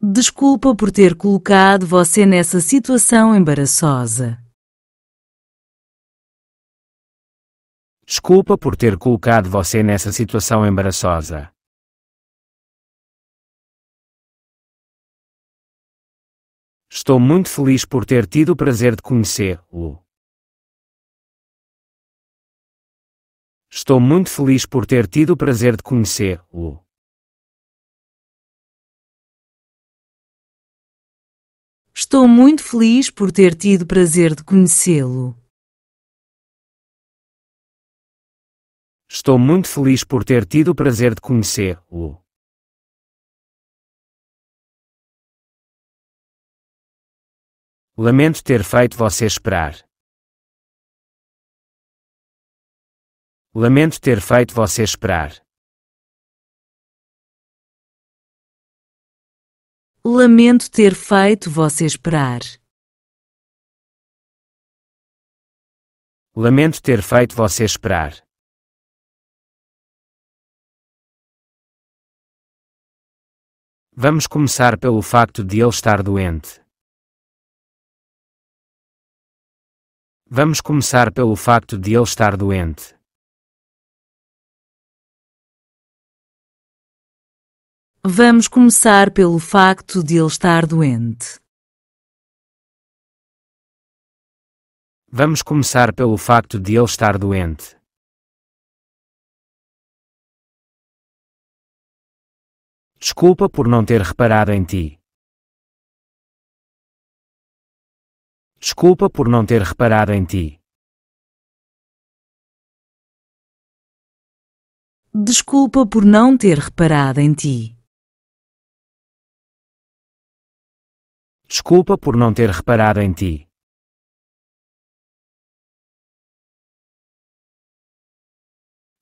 Desculpa por ter colocado você nessa situação embaraçosa. Desculpa por ter colocado você nessa situação embaraçosa. Estou muito feliz por ter tido o prazer de conhecê-lo. Estou muito feliz por ter tido o prazer de conhecê-lo. Estou muito feliz por ter tido prazer de conhecê-lo. Estou muito feliz por ter tido o prazer de conhecê-lo. Lamento ter feito você esperar. Lamento ter feito você esperar. Lamento ter feito você esperar. Lamento ter feito você esperar. Vamos começar pelo facto de ele estar doente. Vamos começar pelo facto de ele estar doente. Vamos começar pelo facto de ele estar doente. Vamos começar pelo facto de ele estar doente. Desculpa por não ter reparado em ti. Desculpa por não ter reparado em ti. Desculpa por não ter reparado em ti. Desculpa por não ter reparado em ti.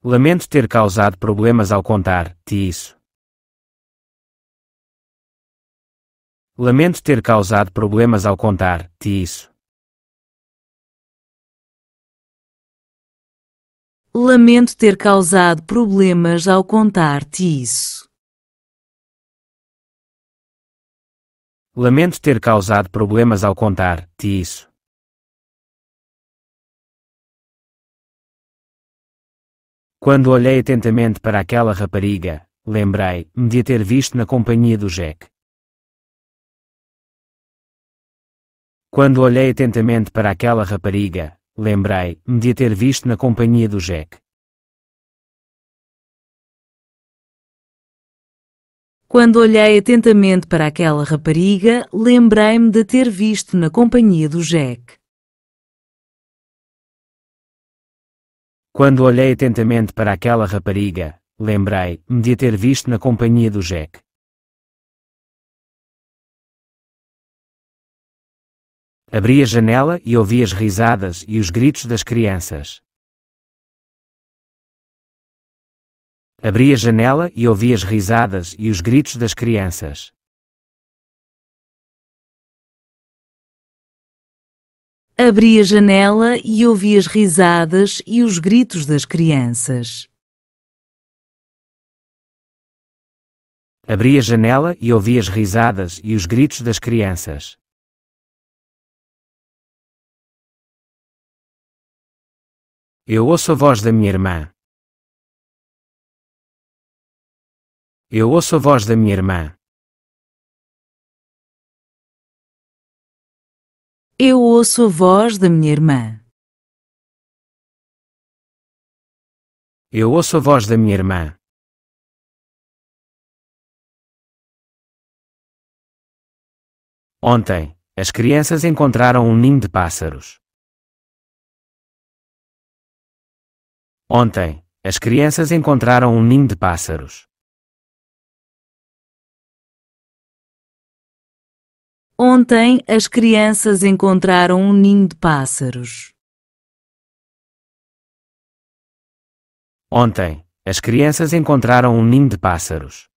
Lamento ter causado problemas ao contar-te isso. Lamento ter causado problemas ao contar-te isso. Lamento ter causado problemas ao contar-te isso. Lamento ter causado problemas ao contar-te isso. Quando olhei atentamente para aquela rapariga, lembrei-me de a ter visto na companhia do Jack. Quando olhei atentamente para aquela rapariga, lembrei-me de a ter visto na companhia do Jack. Quando olhei atentamente para aquela rapariga, lembrei-me de a ter visto na companhia do Jack. Quando olhei atentamente para aquela rapariga, lembrei-me de a ter visto na companhia do Jack. Abri a janela e ouvi as risadas e os gritos das crianças. Abri a janela e ouvi as risadas e os gritos das crianças. Abri a janela e ouvi as risadas e os gritos das crianças. Abri a janela e ouvi as risadas e os gritos das crianças. Eu ouço a voz da minha irmã. Eu ouço a voz da minha irmã. Eu ouço a voz da minha irmã. Eu ouço a voz da minha irmã. Ontem, as crianças encontraram um ninho de pássaros. Ontem, as crianças encontraram um ninho de pássaros. Ontem, as crianças encontraram um ninho de pássaros. Ontem, as crianças encontraram um ninho de pássaros.